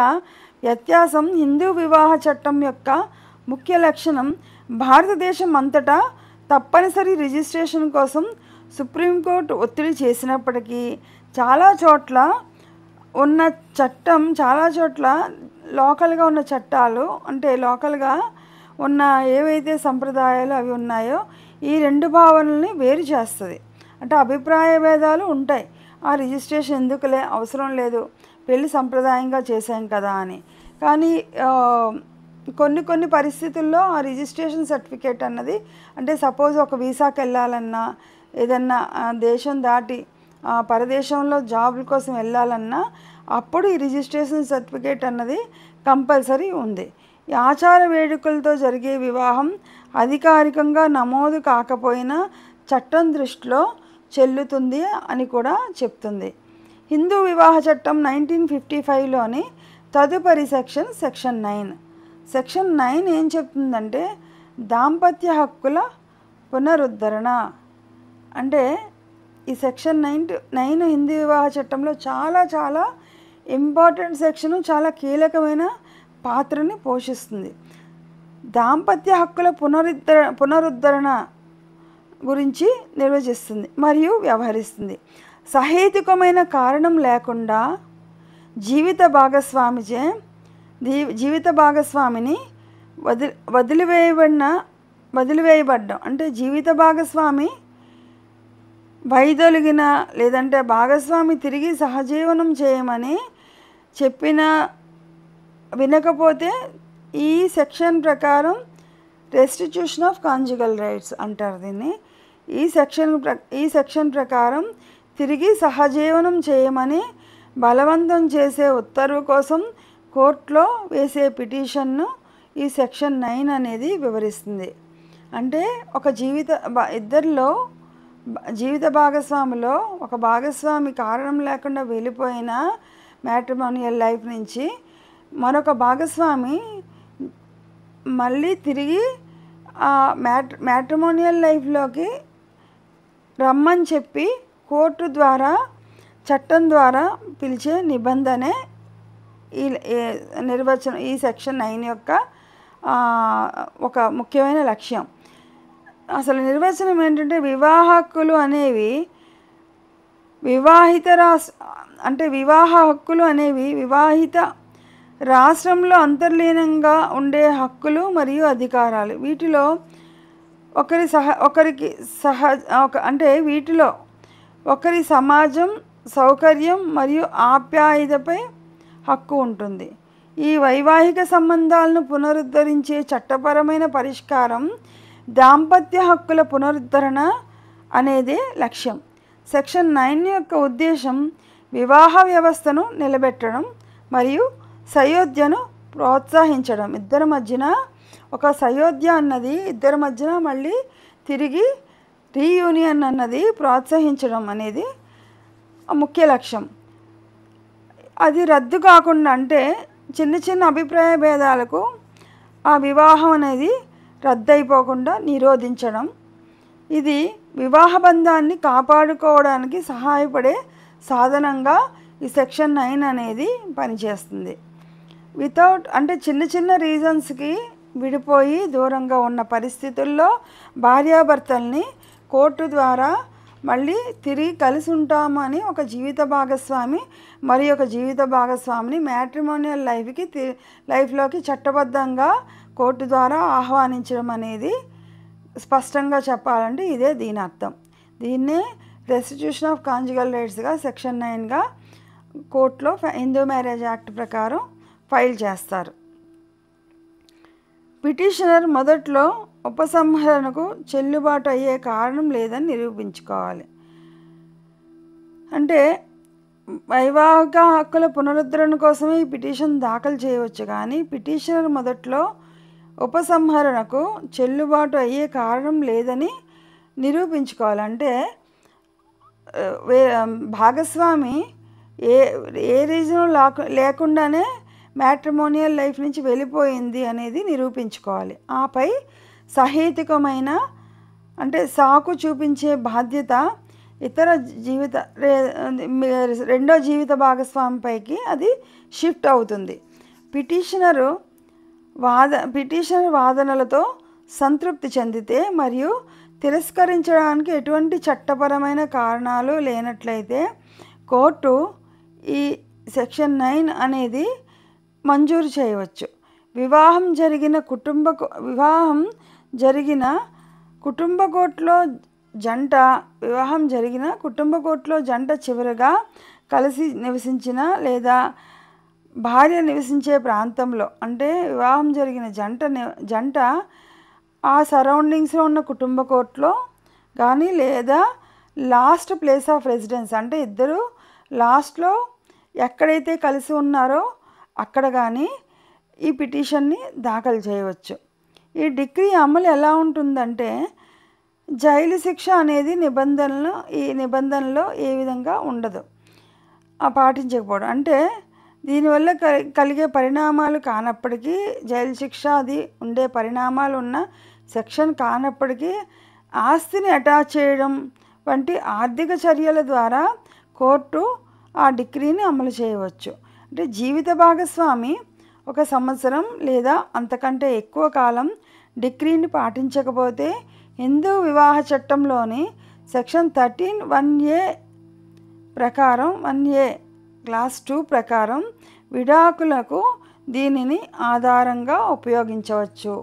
వ్యత్యాసం హిందూ వివాహ చట్టం యొక్క ముఖ్య లక్షణం. భారతదేశం అంతటా తప్పనిసరి రిజిస్ట్రేషన్ కోసం సుప్రీంకోర్టు ఒత్తిడి చేసినప్పటికీ చాలా చోట్ల లోకల్గా ఉన్న చట్టాలు, అంటే లోకల్గా ఉన్న ఏవైతే సంప్రదాయాలు అవి ఉన్నాయో ఈ రెండు భావనల్ని వేరు చేస్తుంది. అంటే అభిప్రాయ భేదాలు ఉంటాయి. ఆ రిజిస్ట్రేషన్ ఎందుకులే, అవసరం లేదు, పెళ్ళి సంప్రదాయంగా చేసాం కదా అని. కానీ కొన్ని పరిస్థితుల్లో ఆ రిజిస్ట్రేషన్ సర్టిఫికేట్ అన్నది, అంటే సపోజ్ ఒక వీసాకి వెళ్ళాలన్నా ఏదన్నా దేశం దాటి పరదేశంలో జాబ్ కోసం వెళ్ళాలన్నా అప్పుడు ఈ రిజిస్ట్రేషన్ సర్టిఫికేట్ అన్నది కంపల్సరీ ఉంది. ఈ ఆచార వేడుకలతో జరిగే వివాహం అధికారికంగా నమోదు కాకపోయినా చట్టం దృష్టిలో చెల్లుతుంది అని కూడా చెప్తుంది. హిందూ వివాహ చట్టం 1955లోని తదుపరి సెక్షన్ 9. సెక్షన్ 9 ఏం చెప్తుందంటే దాంపత్య హక్కుల పునరుద్ధరణ. అంటే ఈ సెక్షన్ 9 హిందూ వివాహ చట్టంలో చాలా ఇంపార్టెంట్ సెక్షన్, చాలా కీలకమైన పాత్రని పోషిస్తుంది. దాంపత్య హక్కుల పునరుద్ధరణ గురించి నిర్వచిస్తుంది మరియు వ్యవహరిస్తుంది. సహేతుకమైన కారణం లేకుండా జీవిత భాగస్వామిని వదిలివేయబడ్డం, అంటే జీవిత భాగస్వామి వైదొలిగిన లేదంటే భాగస్వామి తిరిగి సహజీవనం చేయమని చెప్పినా వినకపోతే ఈ సెక్షన్ ప్రకారం రెస్టిట్యూషన్ ఆఫ్ కాంజుగల్ రైట్స్ అంటారు దీన్ని. ఈ సెక్షన్ ప్రకారం తిరిగి సహజీవనం చేయమని బలవంతం చేసే ఉత్తర్వు కోసం కోర్టులో వేసే పిటిషన్ను ఈ సెక్షన్ 9 అనేది వివరిస్తుంది. అంటే ఒక ఇద్దరిలో జీవిత భాగస్వామిలో ఒక భాగస్వామి కారణం లేకుండా వెళ్ళిపోయిన మ్యాట్రిమోనియల్ లైఫ్ నుంచి మరొక భాగస్వామి మళ్ళీ తిరిగి మ్యాట్రిమోనియల్ లైఫ్లోకి రమ్మని చెప్పి కోర్టు ద్వారా చట్టం ద్వారా పిలిచే నిబంధనే ఈ సెక్షన్ 9 యొక్క ఒక ముఖ్యమైన లక్ష్యం. అసలు నిర్వచనం ఏంటంటే వివాహ హక్కులు అనేవి వివాహిత రాష్ట్రంలో అంతర్లీనంగా ఉండే హక్కులు మరియు అధికారాలు. వీటిలో ఒకరి సమాజం, సౌకర్యం మరియు ఆప్యాయతపై హక్కు ఉంటుంది. ఈ వైవాహిక సంబంధాలను పునరుద్ధరించే చట్టపరమైన పరిష్కారం దాంపత్య హక్కుల పునరుద్ధరణ అనేదే లక్ష్యం. సెక్షన్ 9 యొక్క ఉద్దేశం వివాహ వ్యవస్థను నిలబెట్టడం మరియు సయోధ్యను ప్రోత్సహించడం. ఇద్దరి మధ్యన ఒక సయోధ్య అన్నది ఇద్దరి మధ్యన మళ్ళీ తిరిగి రీయూనియన్ అన్నది ప్రోత్సహించడం అనేది ముఖ్య లక్ష్యం. అది రద్దు కాకుండా, అంటే చిన్న అభిప్రాయ భేదాలకు ఆ వివాహం అనేది రద్దయిపోకుండా నిరోధించడం. ఇది వివాహ బంధాన్ని కాపాడుకోవడానికి సహాయపడే సాధనంగా ఈ సెక్షన్ 9 అనేది పనిచేస్తుంది. అంటే చిన్న రీజన్స్కి విడిపోయి దూరంగా ఉన్న పరిస్థితుల్లో భార్యాభర్తల్ని కోర్టు ద్వారా మళ్ళీ తిరిగి కలిసి ఉంటామని ఒక జీవిత భాగస్వామి మరి ఒక జీవిత భాగస్వామిని మ్యాట్రిమోనియల్ లైఫ్లోకి చట్టబద్ధంగా కోర్టు ద్వారా ఆహ్వానించడం అనేది స్పష్టంగా చెప్పాలంటే ఇదే దీని అర్థం. దీన్నే రెస్టిట్యూషన్ ఆఫ్ కాంజుగల్ రైట్స్గా సెక్షన్ 9గా కోర్టులో హిందూ మ్యారేజ్ యాక్ట్ ప్రకారం ఫైల్ చేస్తారు. పిటిషనర్ మొదట్లో ఉపసంహరణకు చెల్లుబాటు అయ్యే కారణం లేదని నిరూపించుకోవాలి. అంటే వైవాహిక హక్కుల పునరుద్ధరణ కోసమే ఈ పిటిషన్ దాఖలు చేయవచ్చు, కానీ పిటిషనర్ మొదట్లో ఉపసంహరణకు చెల్లుబాటు అయ్యే కారణం లేదని నిరూపించుకోవాలి. అంటే భాగస్వామి ఏ రీజన్ లేకుండానే మ్యాట్రిమోనియల్ లైఫ్ నుంచి వెళ్ళిపోయింది అనేది నిరూపించుకోవాలి. ఆపై సహేతుకమైన అంటే సాకు చూపించే బాధ్యత ఇతర రెండో జీవిత భాగస్వామిపైకి అది షిఫ్ట్ అవుతుంది. పిటిషనర్ వాదనలతో సంతృప్తి చెందితే మరియు తిరస్కరించడానికి ఎటువంటి చట్టపరమైన కారణాలు లేనట్లయితే కోర్టు ఈ సెక్షన్ 9 అనేది మంజూరు చేయవచ్చు. వివాహం జరిగిన కుటుంబ కోర్టులో జంట చివరగా కలిసి నివసించిన లేదా భార్య నివసించే ప్రాంతంలో, అంటే వివాహం జరిగిన జంట ఆ సరౌండింగ్స్లో ఉన్న కుటుంబ కోర్టులో కానీ లేదా లాస్ట్ ప్లేస్ ఆఫ్ రెసిడెన్స్ అంటే ఇద్దరు లాస్ట్లో ఎక్కడైతే కలిసి ఉన్నారో అక్కడ కానీ ఈ పిటిషన్ని దాఖలు చేయవచ్చు. ఈ డిగ్రీ అమలు ఎలా ఉంటుందంటే జైలు శిక్ష అనేది ఈ నిబంధనలో ఏ విధంగా ఉండదు పాటించకపోవడం. అంటే దీనివల్ల కలిగే పరిణామాలు కానప్పటికీ జైలు శిక్ష అది ఉండే పరిణామాలు ఉన్న సెక్షన్ కానప్పటికీ ఆస్తిని అటాచ్ చేయడం వంటి ఆర్థిక చర్యల ద్వారా కోర్టు ఆ డిగ్రీని అమలు చేయవచ్చు. అంటే జీవిత భాగస్వామి 1 సంవత్సరం లేదా అంతకంటే ఎక్కువ కాలం డిగ్రీని పాటించకపోతే హిందూ వివాహ చట్టంలోని సెక్షన్ 13(1)(a) ప్రకారం 1A క్లాస్ 2 ప్రకారం విడాకులకు దీనిని ఆధారంగా ఉపయోగించవచ్చు.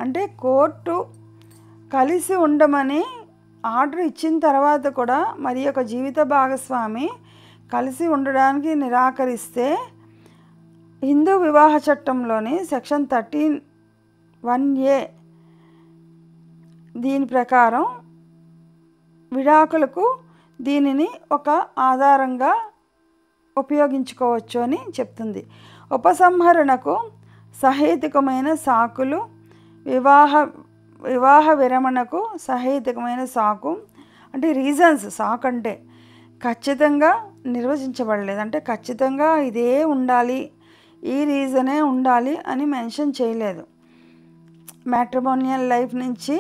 అంటే కోర్టు కలిసి ఉండమని ఆర్డర్ ఇచ్చిన తర్వాత కూడా మరి ఒక జీవిత భాగస్వామి కలిసి ఉండడానికి నిరాకరిస్తే హిందూ వివాహ చట్టంలోని సెక్షన్ 13(1)(a) దీని ప్రకారం విడాకులకు దీనిని ఒక ఆధారంగా ఉపయోగించుకోవచ్చు అని చెప్తుంది. ఉపసంహరణకు సహేతుకమైన సాకులు వివాహ విరమణకు సహేతుకమైన సాకు అంటే రీజన్స్ సాకు అంటే ఖచ్చితంగా నిర్వచించబడలేదు. అంటే ఖచ్చితంగా ఇదే ఉండాలి ఈ రీజనే ఉండాలి అని మెన్షన్ చేయలేదు. మ్యాట్రిమోనియల్ లైఫ్ నుంచి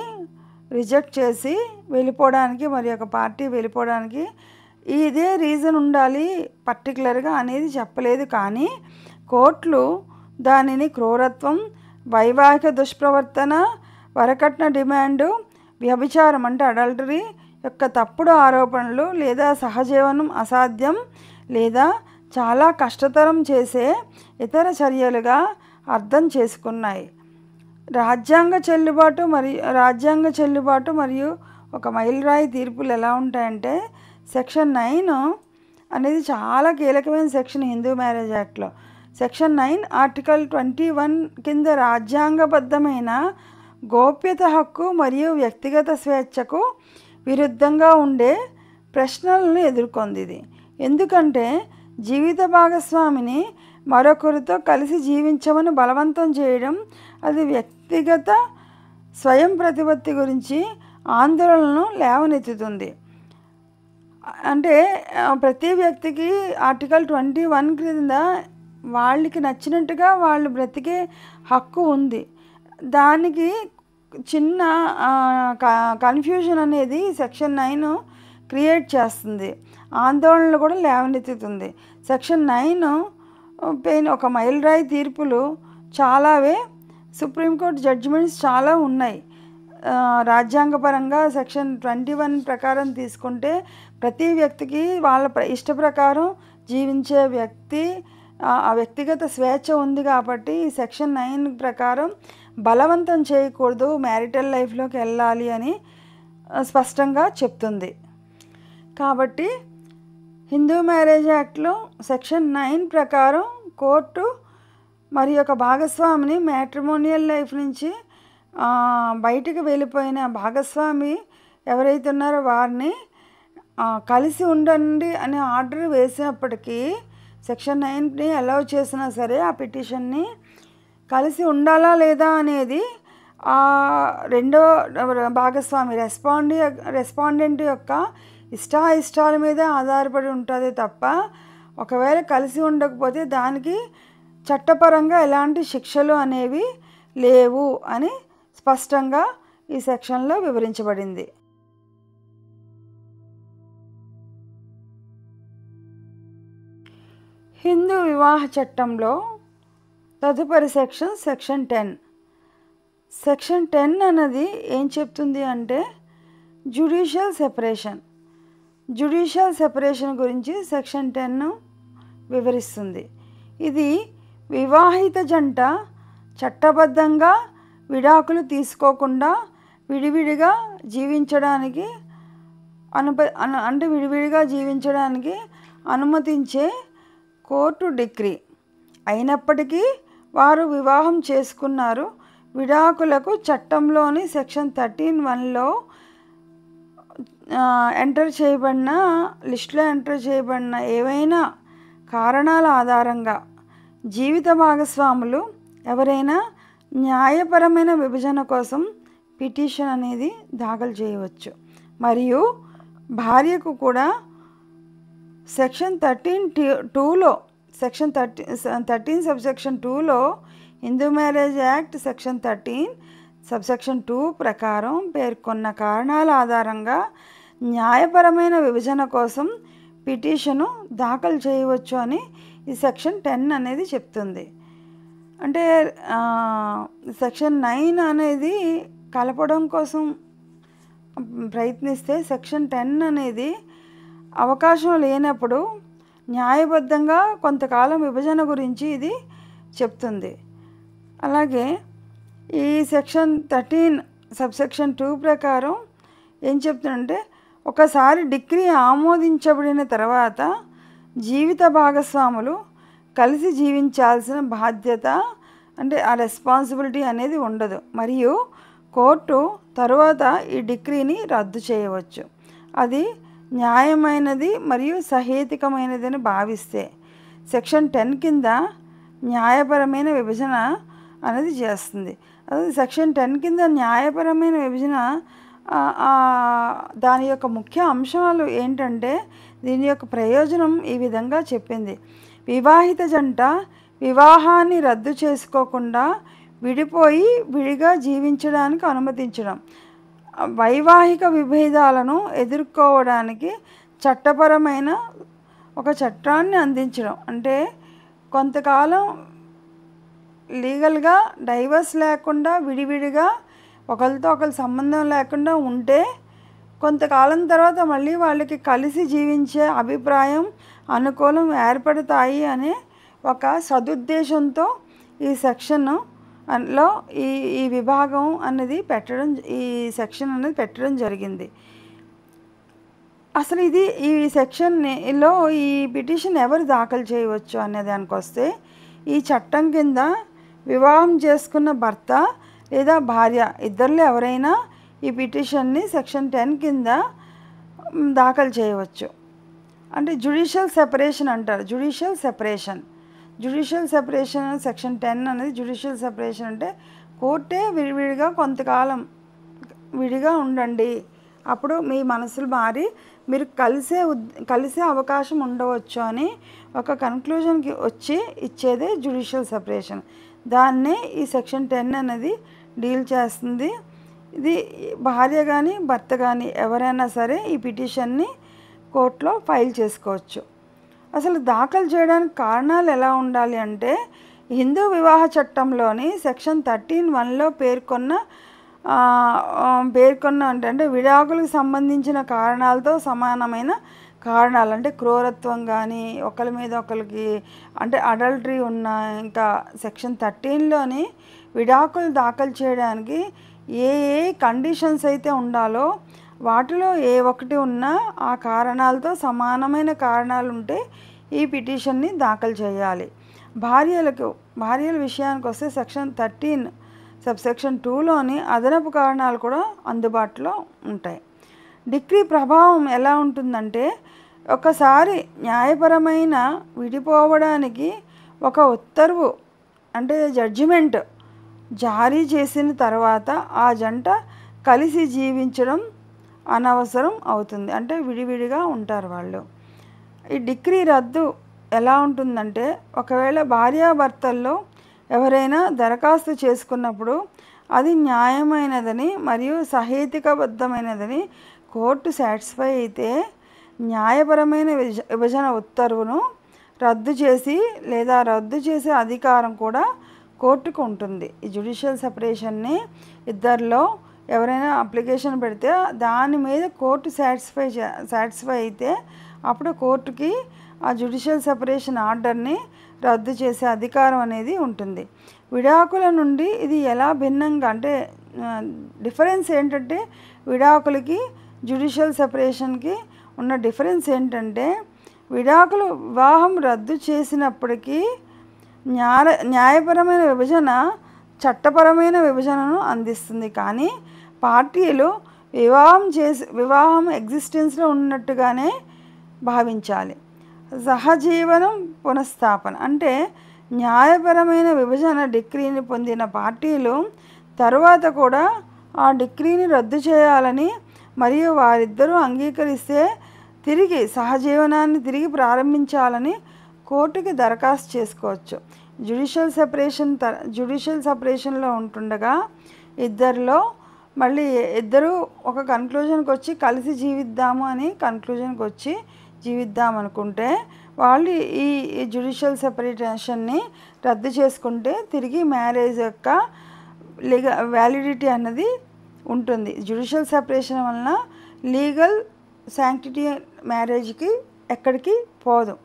రిజెక్ట్ చేసి వెళ్ళిపోవడానికి మరి ఒక పార్టీ వెళ్ళిపోవడానికి ఇదే రీజన్ ఉండాలి పర్టికులర్గా అనేది చెప్పలేదు. కానీ కోర్టులు దానిని క్రూరత్వం, వైవాహిక దుష్ప్రవర్తన, వరకట్న డిమాండు, వ్యభిచారం అంటే అడల్టరీ యొక్క తప్పుడు ఆరోపణలు లేదా సహజీవనం అసాధ్యం లేదా చాలా కష్టతరం చేసే ఇతర చర్యలుగా అర్థం చేసుకున్నాయి. రాజ్యాంగ చెల్లుబాటు మరియు ఒక మైలురాయి తీర్పులు ఎలా ఉంటాయంటే సెక్షన్ 9 అనేది చాలా కీలకమైన సెక్షన్ హిందూ మ్యారేజ్ యాక్ట్లో. సెక్షన్ 9 ఆర్టికల్ 21 కింద రాజ్యాంగబద్ధమైన గోప్యత హక్కు మరియు వ్యక్తిగత స్వేచ్ఛకు విరుద్ధంగా ఉండే ప్రశ్నలను ఎదుర్కొంది ఇది. ఎందుకంటే జీవిత భాగస్వామిని మరొకరితో కలిసి జీవించమని బలవంతం చేయడం అది వ్యక్తిగత స్వయం ప్రతిపత్తి గురించి ఆందోళనను లేవనెత్తుతుంది. అంటే ప్రతి వ్యక్తికి ఆర్టికల్ 21 క్రింద వాళ్ళకి నచ్చినట్టుగా వాళ్ళు బ్రతికే హక్కు ఉంది. దానికి చిన్న కన్ఫ్యూజన్ అనేది సెక్షన్ 9 క్రియేట్ చేస్తుంది, ఆందోళనలు కూడా లేవనెత్తుతుంది. సెక్షన్ 9 పైన ఒక మైలురాయి తీర్పులు చాలావే, సుప్రీంకోర్టు జడ్జిమెంట్స్ చాలా ఉన్నాయి. రాజ్యాంగపరంగా సెక్షన్ 21 ప్రకారం తీసుకుంటే ప్రతి వ్యక్తికి వాళ్ళ ఇష్ట ప్రకారం జీవించే ఆ వ్యక్తిగత స్వేచ్ఛ ఉంది. కాబట్టి ఈ సెక్షన్ 9 ప్రకారం బలవంతం చేయకూడదు, మ్యారిటల్ లైఫ్లోకి వెళ్ళాలి అని స్పష్టంగా చెప్తుంది. కాబట్టి హిందూ మ్యారేజ్ యాక్ట్లో సెక్షన్ 9 ప్రకారం కోర్టు మరి ఒక భాగస్వామిని మ్యాట్రిమోనియల్ లైఫ్ నుంచి బయటికి వెళ్ళిపోయిన భాగస్వామి ఎవరైతే ఉన్నారో వారిని కలిసి ఉండండి అని ఆర్డర్ వేసినప్పటికీ సెక్షన్ 9ని అలౌ చేసినా సరే ఆ పిటిషన్ని కలిసి ఉండాలా లేదా అనేది రెండో భాగస్వామి రెస్పాండెంట్ యొక్క ఇష్టాల మీద ఆధారపడి ఉంటుంది తప్ప ఒకవేళ కలిసి ఉండకపోతే దానికి చట్టపరంగా ఎలాంటి శిక్షలు అనేవి లేవు అని స్పష్టంగా ఈ సెక్షన్లో వివరించబడింది. హిందూ వివాహ చట్టంలో తదుపరి సెక్షన్ 10. సెక్షన్ 10 అన్నది ఏం చెప్తుంది అంటే జ్యుడిషియల్ సెపరేషన్ గురించి సెక్షన్ 10 వివరిస్తుంది. ఇది వివాహిత జంట చట్టబద్ధంగా విడాకులు తీసుకోకుండా విడివిడిగా జీవించడానికి అనుమతించే కోర్టు డిగ్రీ. అయినప్పటికీ వారు వివాహం చేసుకున్నారు. విడాకులకు చట్టంలోని సెక్షన్ 13(1)లో ఎంటర్ చేయబడిన లిస్టులో ఎంటర్ చేయబడిన ఏవైనా కారణాల ఆధారంగా జీవిత భాగస్వాములు ఎవరైనా న్యాయపరమైన విభజన కోసం పిటిషన్ అనేది దాఖలు చేయవచ్చు. మరియు భార్యకు కూడా సెక్షన్ 13(2)లో సెక్షన్ 13 సబ్సెక్షన్ 2లో Hindu marriage act section 13 subsection 2 ప్రకారం పేర్కొన్న కారణాల ఆధారంగా న్యాయపరమైన విభజన కోసం పిటిషను దాఖలు చేయవచ్చు అని ఈ సెక్షన్ 10 అనేది చెప్తుంది. అంటే సెక్షన్ 9 అనేది కలపడం కోసం ప్రయత్నిస్తే సెక్షన్ 10 అనేది అవకాశం లేనప్పుడు న్యాయబద్ధంగా కొంతకాలం విభజన గురించి ఇది చెప్తుంది. అలాగే ఈ సెక్షన్ 13 సబ్సెక్షన్ 2 ప్రకారం ఏం చెప్తుందంటే, ఒకసారి డిగ్రీ ఆమోదించబడిన తర్వాత జీవిత భాగస్వాములు కలిసి జీవించాల్సిన బాధ్యత అంటే ఆ రెస్పాన్సిబిలిటీ అనేది ఉండదు. మరియు కోర్టు తరువాత ఈ డిగ్రీని రద్దు చేయవచ్చు. అది న్యాయమైనది మరియు సహేతుకమైనదని భావిస్తే సెక్షన్ 10 కింద న్యాయపరమైన విభజన అనేది చేస్తుంది. అదే సెక్షన్ 10 కింద న్యాయపరమైన విభజన దాని యొక్క ముఖ్య అంశాలు ఏంటంటే, దీని యొక్క ప్రయోజనం ఈ విధంగా చెప్పింది. వివాహిత జంట వివాహాన్ని రద్దు చేసుకోకుండా విడిపోయి విడిగా జీవించడానికి అనుమతించడం, వైవాహిక విభేదాలను ఎదుర్కోవడానికి చట్టపరమైన ఒక చట్టాన్ని అందించడం. అంటే కొంతకాలం లీగల్గా డైవర్స్ లేకుండా విడివిడిగా ఒకరితో ఒకరి సంబంధం లేకుండా ఉంటే కొంతకాలం తర్వాత మళ్ళీ వాళ్ళకి కలిసి జీవించే అభిప్రాయం అనుకూలం ఏర్పడతాయి అనే ఒక సదుద్దేశంతో ఈ సెక్షన్లో ఈ విభాగం అనేది పెట్టడం, ఈ సెక్షన్ అనేది పెట్టడం జరిగింది. అసలు ఇది ఈ సెక్షన్లో ఈ పిటిషన్ ఎవరు దాఖలు చేయవచ్చు అనే దానికి వస్తే, ఈ చట్టం కింద వివాహం చేసుకున్న భర్త లేదా భార్య ఇద్దరిలో ఎవరైనా ఈ పిటిషన్ని సెక్షన్ 10 కింద దాఖలు చేయవచ్చు. అంటే జ్యుడిషియల్ సెపరేషన్ అంటారు. జ్యుడిషియల్ సెపరేషన్ సెక్షన్ 10 అనేది జ్యుడిషియల్ సెపరేషన్ అంటే కోర్టే విడివిడిగా కొంతకాలం విడిగా ఉండండి, అప్పుడు మీ మనసులు మారి మీరు కలిసే అవకాశం ఉండవచ్చు అని ఒక కన్క్లూజన్కి వచ్చి ఇచ్చేదే జ్యుడిషియల్ సెపరేషన్. దాన్నే ఈ సెక్షన్ 10 అనేది డీల్ చేస్తుంది. ఇది భార్య కానీ భర్త కానీ ఎవరైనా సరే ఈ పిటిషన్ని కోర్టులో ఫైల్ చేసుకోవచ్చు. అసలు దాఖలు చేయడానికి కారణాలు ఎలా ఉండాలి అంటే, హిందూ వివాహ చట్టంలోని సెక్షన్ 13(1)లో పేర్కొన్న అంటే విడాకులకు సంబంధించిన కారణాలతో సమానమైన కారణాలు, అంటే క్రూరత్వం కానీ ఒకరి మీద ఒకరికి అంటే అడల్టరీ ఉన్న, ఇంకా సెక్షన్ 13లోని విడాకులు దాఖలు చేయడానికి ఏ కండిషన్స్ అయితే ఉండాలో వాటిలో ఏ ఒకటి ఉన్నా ఆ కారణాలతో సమానమైన కారణాలు ఉంటే ఈ పిటిషన్ని దాఖలు చేయాలి. భార్యల విషయానికి వస్తే సెక్షన్ 13 సబ్సెక్షన్ 2లోని అదనపు కారణాలు కూడా అందుబాటులో ఉంటాయి. డిగ్రీ ప్రభావం ఎలా ఉంటుందంటే, ఒకసారి న్యాయపరమైన విడిపోవడానికి ఒక ఉత్తర్వు అంటే జడ్జిమెంట్ జారీ చేసిన తర్వాత ఆ జంట కలిసి జీవించడం అనవసరం అవుతుంది. అంటే విడివిడిగా ఉంటారు వాళ్ళు. ఈ డిగ్రీ రద్దు ఎలా ఉంటుందంటే, ఒకవేళ భార్యాభర్తల్లో ఎవరైనా దరఖాస్తు చేసుకున్నప్పుడు అది న్యాయమైనదని మరియు సహేతుకబద్ధమైనదని కోర్టు సాటిస్ఫై అయితే న్యాయపరమైన విభజన ఉత్తర్వును రద్దు చేసి లేదా రద్దు చేసే అధికారం కూడా కోర్టుకు ఉంటుంది. ఈ జ్యుడిషియల్ సెపరేషన్ని ఇద్దరిలో ఎవరైనా అప్లికేషన్ పెడితే దాని మీద కోర్టు సాటిస్ఫై అయితే అప్పుడు కోర్టుకి ఆ జ్యుడిషియల్ సెపరేషన్ ఆర్డర్ని రద్దు చేసే అధికారం అనేది ఉంటుంది. విడాకుల నుండి ఇది ఎలా భిన్నంగా అంటే డిఫరెన్స్ ఏంటంటే, విడాకులకి జ్యుడిషియల్ సెపరేషన్కి ఉన్న డిఫరెన్స్ ఏంటంటే, వివాహం రద్దు చేసినప్పటికీ న్యాయపరమైన విభజన చట్టపరమైన విభజనను అందిస్తుంది. కానీ పార్టీలు వివాహం ఎగ్జిస్టెన్స్లో ఉన్నట్టుగానే భావించాలి. సహజీవనం పునఃస్థాపన అంటే న్యాయపరమైన విభజన డిక్రీని పొందిన పార్టీలు తరువాత కూడా ఆ డిక్రీని రద్దు చేయాలని మరియు వారిద్దరూ అంగీకరిస్తే తిరిగి సహజీవనాన్ని తిరిగి ప్రారంభించాలని కోర్టుకి దరఖాస్తు చేసుకోవచ్చు. జ్యుడిషియల్ సెపరేషన్లో ఉంటుండగా ఇద్దరు ఒక కన్క్లూజన్కి వచ్చి కలిసి జీవిద్దాం అనుకుంటే వాళ్ళు ఈ జ్యుడిషియల్ సెపరేషన్ని రద్దు చేసుకుంటే తిరిగి మ్యారేజ్ యొక్క వ్యాలిడిటీ అన్నది ఉంటుంది. జ్యుడిషియల్ సెపరేషన్ వలన లీగల్ శాంక్టిటీ మ్యారేజ్కి ఎక్కడికి పోదు.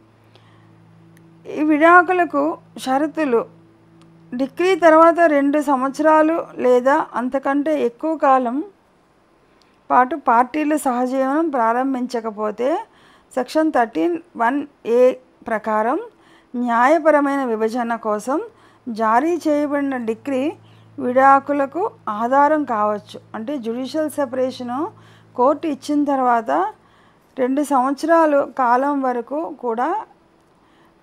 ఈ విడాకులకు షరతులు డిగ్రీ తర్వాత 2 సంవత్సరాలు లేదా అంతకంటే ఎక్కువ కాలం పాటు పార్టీలు సహజీవనం ప్రారంభించకపోతే సెక్షన్ 13(1)(a) ప్రకారం న్యాయపరమైన విభజన కోసం జారీ చేయబడిన డిగ్రీ విడాకులకు ఆధారం కావచ్చు. అంటే జ్యుడిషియల్ సెపరేషను కోర్టు ఇచ్చిన తర్వాత 2 సంవత్సరాలు కాలం వరకు కూడా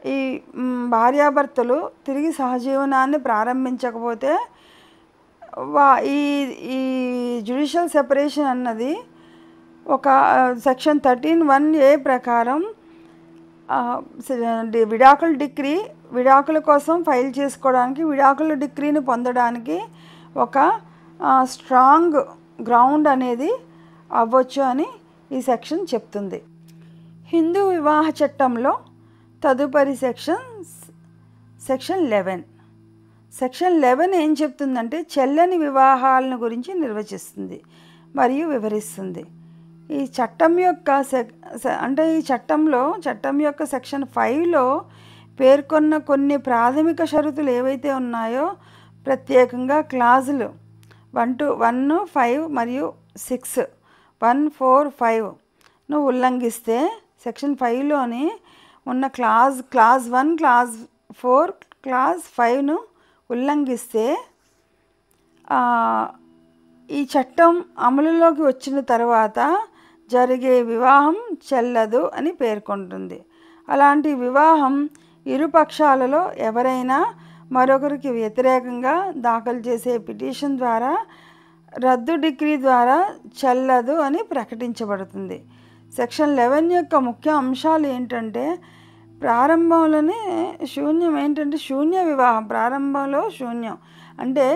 ఈ భార్యాభర్తలు తిరిగి సహజీవనాన్ని ప్రారంభించకపోతే ఈ జ్యుడిషియల్ సెపరేషన్ అన్నది ఒక సెక్షన్ 13(1)(a) ప్రకారం విడాకుల కోసం ఫైల్ చేసుకోవడానికి విడాకుల డిగ్రీని పొందడానికి ఒక స్ట్రాంగ్ గ్రౌండ్ అనేది అవ్వచ్చు అని ఈ సెక్షన్ చెప్తుంది. హిందూ వివాహ చట్టంలో తదుపరి సెక్షన్ 11. సెక్షన్ 11 ఏం చెప్తుందంటే చెల్లని వివాహాలను గురించి నిర్వచిస్తుంది మరియు వివరిస్తుంది. ఈ చట్టం యొక్క సెక్షన్ 5లో పేర్కొన్న కొన్ని ప్రాథమిక షరతులు ఏవైతే ఉన్నాయో ప్రత్యేకంగా క్లాజులు 1, 5 మరియు 6, 1, 4, 5ను ఉల్లంఘిస్తే సెక్షన్ 5లోని ఉన్న క్లాజ్ 1, క్లాజ్ 4, క్లాజ్ 5ను ఉల్లంఘిస్తే ఈ చట్టం అమలులోకి వచ్చిన తర్వాత జరిగే వివాహం చెల్లదు అని పేర్కొంటుంది. అలాంటి వివాహం ఇరు పక్షాలలో ఎవరైనా మరొకరికి వ్యతిరేకంగా దాఖలు చేసే పిటిషన్ ద్వారా రద్దు డిగ్రీ ద్వారా చెల్లదు అని ప్రకటించబడుతుంది. సెక్షన్ 11 యొక్క ముఖ్య అంశాలు ఏంటంటే ప్రారంభంలోనే శూన్య వివాహం. ప్రారంభంలో శూన్యం అంటే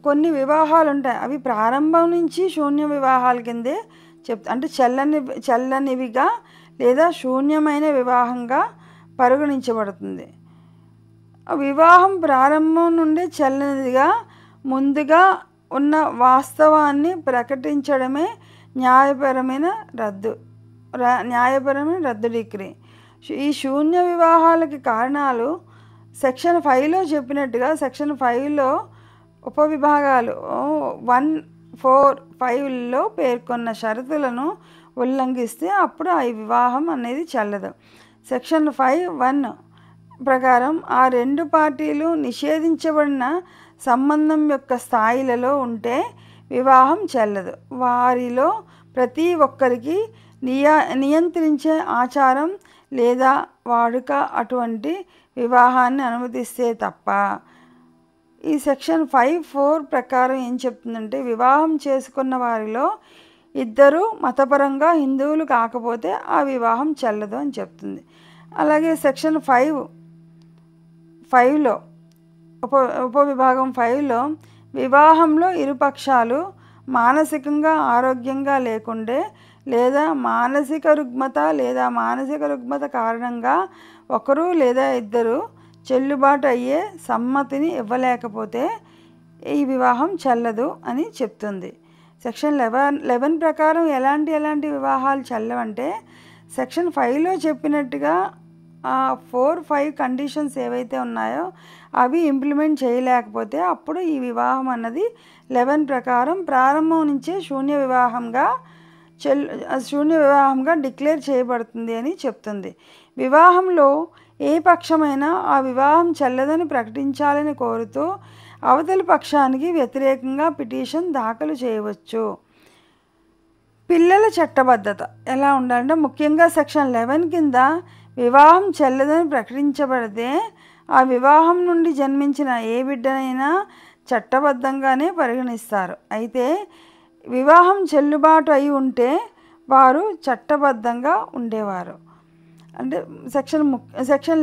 కొన్ని వివాహాలు ఉంటాయి, అవి ప్రారంభం నుంచి శూన్య వివాహాల కిందే అంటే చెల్లనివిగా లేదా శూన్యమైన వివాహంగా పరిగణించబడుతుంది. వివాహం ప్రారంభం నుండి చెల్లనిదిగా ముందుగా ఉన్న వాస్తవాన్ని ప్రకటించడమే న్యాయపరమైన రద్దు డిగ్రీ. ఈ శూన్య వివాహాలకి కారణాలు సెక్షన్ 5లో చెప్పినట్టుగా సెక్షన్ 5లో ఉపవిభాగాలు 1, 4, 5లో పేర్కొన్న షరతులను ఉల్లంఘిస్తే అప్పుడు ఆ వివాహం అనేది చెల్లదు. సెక్షన్ 5(1) ప్రకారం ఆ 2 పార్టీలు నిషేధించబడిన సంబంధం యొక్క స్థాయిలలో ఉంటే వివాహం చెల్లదు. వారిలో ప్రతి ఒక్కరికి నియంత్రించే ఆచారం లేదా వాడుక అటువంటి వివాహాన్ని అనుమతిస్తే తప్ప. ఈ సెక్షన్ 5(4) ప్రకారం ఏం చెప్తుందంటే వివాహం చేసుకున్న వారిలో ఇద్దరు మతపరంగా హిందువులు కాకపోతే ఆ వివాహం చెల్లదు అని చెప్తుంది. అలాగే సెక్షన్ 5లో ఉపవిభాగం 5లో వివాహంలో ఇరుపక్షాలు మానసికంగా ఆరోగ్యంగా లేకుండే లేదా మానసిక రుగ్మత కారణంగా ఒకరు లేదా ఇద్దరు చెల్లుబాటు అయ్యే సమ్మతిని ఇవ్వలేకపోతే ఈ వివాహం చెల్లదు అని చెప్తుంది. సెక్షన్ 11 ప్రకారం ఎలాంటి వివాహాలు చెల్లవంటే సెక్షన్ 5లో చెప్పినట్టుగా 4, 5 కండిషన్స్ ఏవైతే ఉన్నాయో అవి ఇంప్లిమెంట్ చేయలేకపోతే అప్పుడు ఈ వివాహం అన్నది 11 ప్రకారం ప్రారంభం నుంచే శూన్య వివాహంగా డిక్లేర్ చేయబడుతుంది అని చెప్తుంది. వివాహంలో ఏ పక్షమైనా ఆ వివాహం చెల్లదని ప్రకటించాలని కోరుతూ అవతలి పక్షానికి వ్యతిరేకంగా పిటిషన్ దాఖలు చేయవచ్చు. పిల్లల చట్టబద్ధత ఎలా ఉండాలంటే ముఖ్యంగా సెక్షన్ 11 కింద వివాహం చెల్లదని ప్రకటించబడితే ఆ వివాహం నుండి జన్మించిన ఏ బిడ్డనైనా చట్టబద్ధంగానే పరిగణిస్తారు. అయితే వివాహం చెల్లుబాటు అయి ఉంటే వారు చట్టబద్ధంగా ఉండేవారు. అంటే సెక్షన్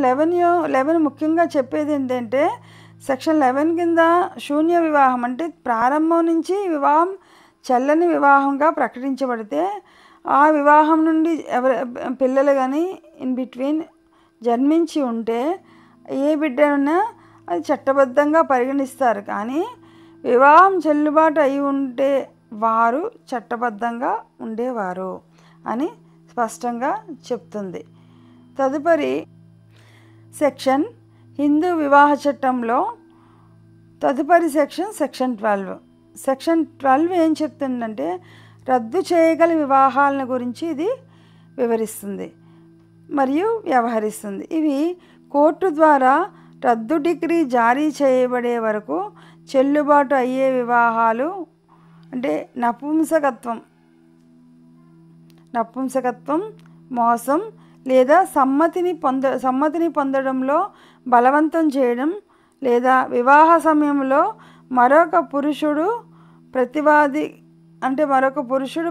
11 ముఖ్యంగా చెప్పేది ఏంటంటే సెక్షన్ 11 కింద శూన్య వివాహం అంటే ప్రారంభం నుంచి వివాహం చెల్లని వివాహంగా ప్రకటించబడితే ఆ వివాహం నుండి పిల్లలు కానీ ఇన్ బిట్వీన్ జన్మించి ఉంటే ఏ బిడ్డనైనా అది చట్టబద్ధంగా పరిగణిస్తారు. కానీ వివాహం చెల్లుబాటు అయి ఉంటే వారు చట్టబద్ధంగా ఉండేవారు అని స్పష్టంగా చెప్తుంది. తదుపరి సెక్షన్ హిందూ వివాహ చట్టంలో తదుపరి సెక్షన్ 12. సెక్షన్ 12 ఏం చెప్తుందంటే రద్దు చేయగల వివాహాలను గురించి ఇది వివరిస్తుంది మరియు వ్యవహరిస్తుంది. ఇవి కోర్టు ద్వారా రద్దు డిగ్రీ జారీ చేయబడే వరకు చెల్లుబాటు అయ్యే వివాహాలు అంటే నపుంసకత్వం, మోసం లేదా సమ్మతిని పొందడంలో బలవంతం చేయడం లేదా వివాహ సమయంలో మరొక పురుషుడు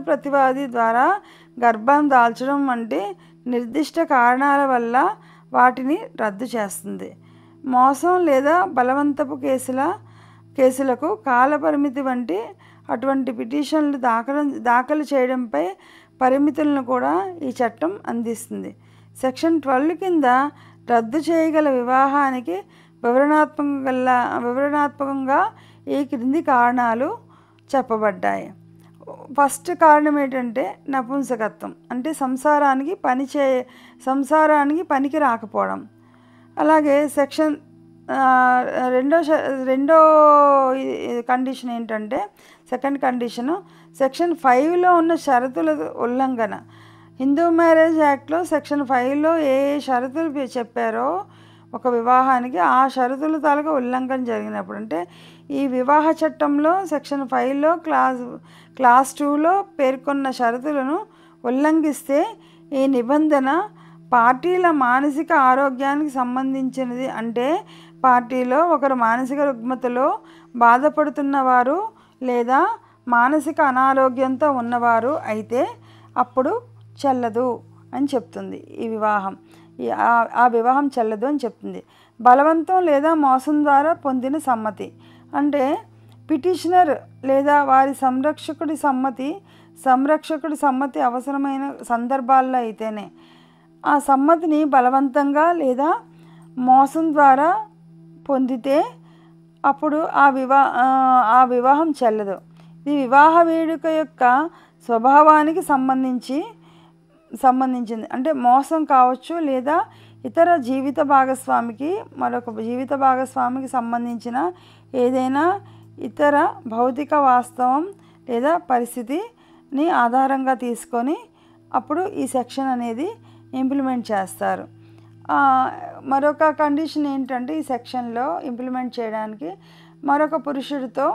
ప్రతివాది ద్వారా గర్భం దాల్చడం వంటి నిర్దిష్ట కారణాల వల్ల వాటిని రద్దు చేస్తుంది. మోసం లేదా బలవంతపు కేసులకు కాలపరిమితి వంటి అటువంటి పిటిషన్లు దాఖలు చేయడంపై పరిమితులను కూడా ఈ చట్టం అందిస్తుంది. సెక్షన్ 12 కింద రద్దు చేయగల వివాహానికి వివరణాత్మకంగా ఈ క్రింది కారణాలు చెప్పబడ్డాయి. ఫస్ట్ కారణం ఏంటంటే నపుంసకత్వం అంటే సంసారానికి పనికి రాకపోవడం. అలాగే రెండో కండిషన్ ఏంటంటే సెకండ్ కండిషను సెక్షన్ 5లో ఉన్న షరతుల ఉల్లంఘన. హిందూ మ్యారేజ్ యాక్ట్లో సెక్షన్ 5లో ఏ షరతులు చెప్పారో ఒక వివాహానికి ఆ షరతుల తాలూకా ఉల్లంఘన జరిగినప్పుడు అంటే ఈ వివాహ చట్టంలో సెక్షన్ 5లో క్లాస్ 2లో పేర్కొన్న షరతులను ఉల్లంఘిస్తే ఈ నిబంధన పార్టీల మానసిక ఆరోగ్యానికి సంబంధించినది. అంటే పార్టీలో ఒకరు మానసిక రుగ్మతలో బాధపడుతున్నవారు లేదా మానసిక అనారోగ్యంతో ఉన్నవారు అయితే అప్పుడు చెల్లదు అని చెప్తుంది. ఆ వివాహం చెల్లదు అని చెప్తుంది. బలవంతం లేదా మోసం ద్వారా పొందిన సమ్మతి అంటే పిటిషనర్ లేదా వారి సంరక్షకుడి సమ్మతి అవసరమైన సందర్భాల్లో అయితేనే ఆ సమ్మతిని బలవంతంగా లేదా మోసం ద్వారా పొందితే అప్పుడు ఆ వివాహం చెల్లదు. ఇది వివాహ వేడుక యొక్క స్వభావానికి సంబంధించింది. అంటే మోసం కావచ్చు లేదా ఇతర మరొక జీవిత భాగస్వామికి సంబంధించిన ఏదైనా ఇతర భౌతిక వాస్తవం లేదా పరిస్థితిని ఆధారంగా తీసుకొని అప్పుడు ఈ సెక్షన్ అనేది ఇంప్లిమెంట్ చేస్తారు. మరొక కండిషన్ ఏంటంటే ఈ సెక్షన్లో ఇంప్లిమెంట్ చేయడానికి మరొక పురుషుడితో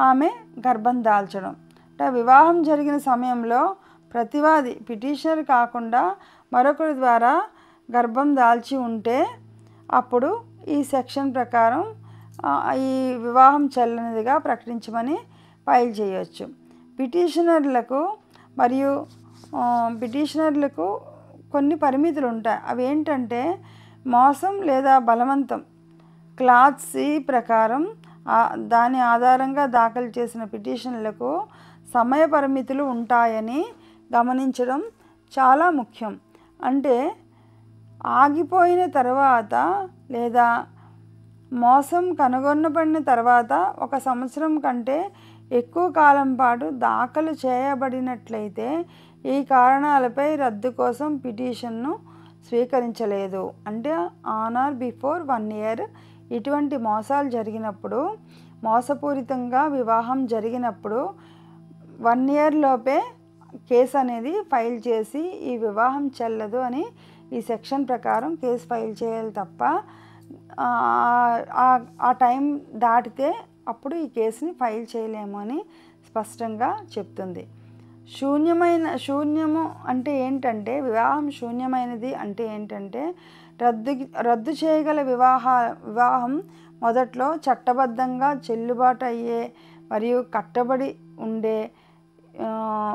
ఆమె గర్భం దాల్చడం. అంటే వివాహం జరిగిన సమయంలో ప్రతివాది పిటిషనర్ కాకుండా మరొకరి ద్వారా గర్భం దాల్చి ఉంటే అప్పుడు ఈ సెక్షన్ ప్రకారం ఈ వివాహం చెల్లనిదిగా ప్రకటించమని ఫైల్ చేయవచ్చు. పిటిషనర్లకు కొన్ని పరిమితులు ఉంటాయి. అవి ఏంటంటే మోసం లేదా బలవంతం క్లాస్ C ప్రకారం దాని ఆధారంగా దాఖలు చేసిన పిటిషన్లకు సమయ పరిమితులు ఉంటాయని గమనించడం చాలా ముఖ్యం. అంటే ఆగిపోయిన తర్వాత లేదా మోసం కనుగొనబడిన తర్వాత 1 సంవత్సరం కంటే ఎక్కువ కాలం పాటు దాఖలు చేయబడినట్లయితే ఈ కారణాలపై రద్దు కోసం పిటిషన్ను స్వీకరించలేదు. అంటే ఆన్ ఆర్ బిఫోర్ 1 year ఇటువంటి మోసాలు జరిగినప్పుడు మోసపూరితంగా వివాహం జరిగినప్పుడు 1 year లోపే కేసు అనేది ఫైల్ చేసి ఈ వివాహం చెల్లదు అని ఈ సెక్షన్ ప్రకారం కేసు ఫైల్ చేయాలి తప్ప ఆ టైం దాటితే అప్పుడు ఈ కేసుని ఫైల్ చేయలేము అని స్పష్టంగా చెప్తుంది. శూన్యము అంటే ఏంటంటే, వివాహం శూన్యమైనది అంటే ఏంటంటే, రద్దు చేయగల వివాహం మొదట్లో చట్టబద్ధంగా చెల్లుబాటు అయ్యే మరియు కట్టబడి ఉండే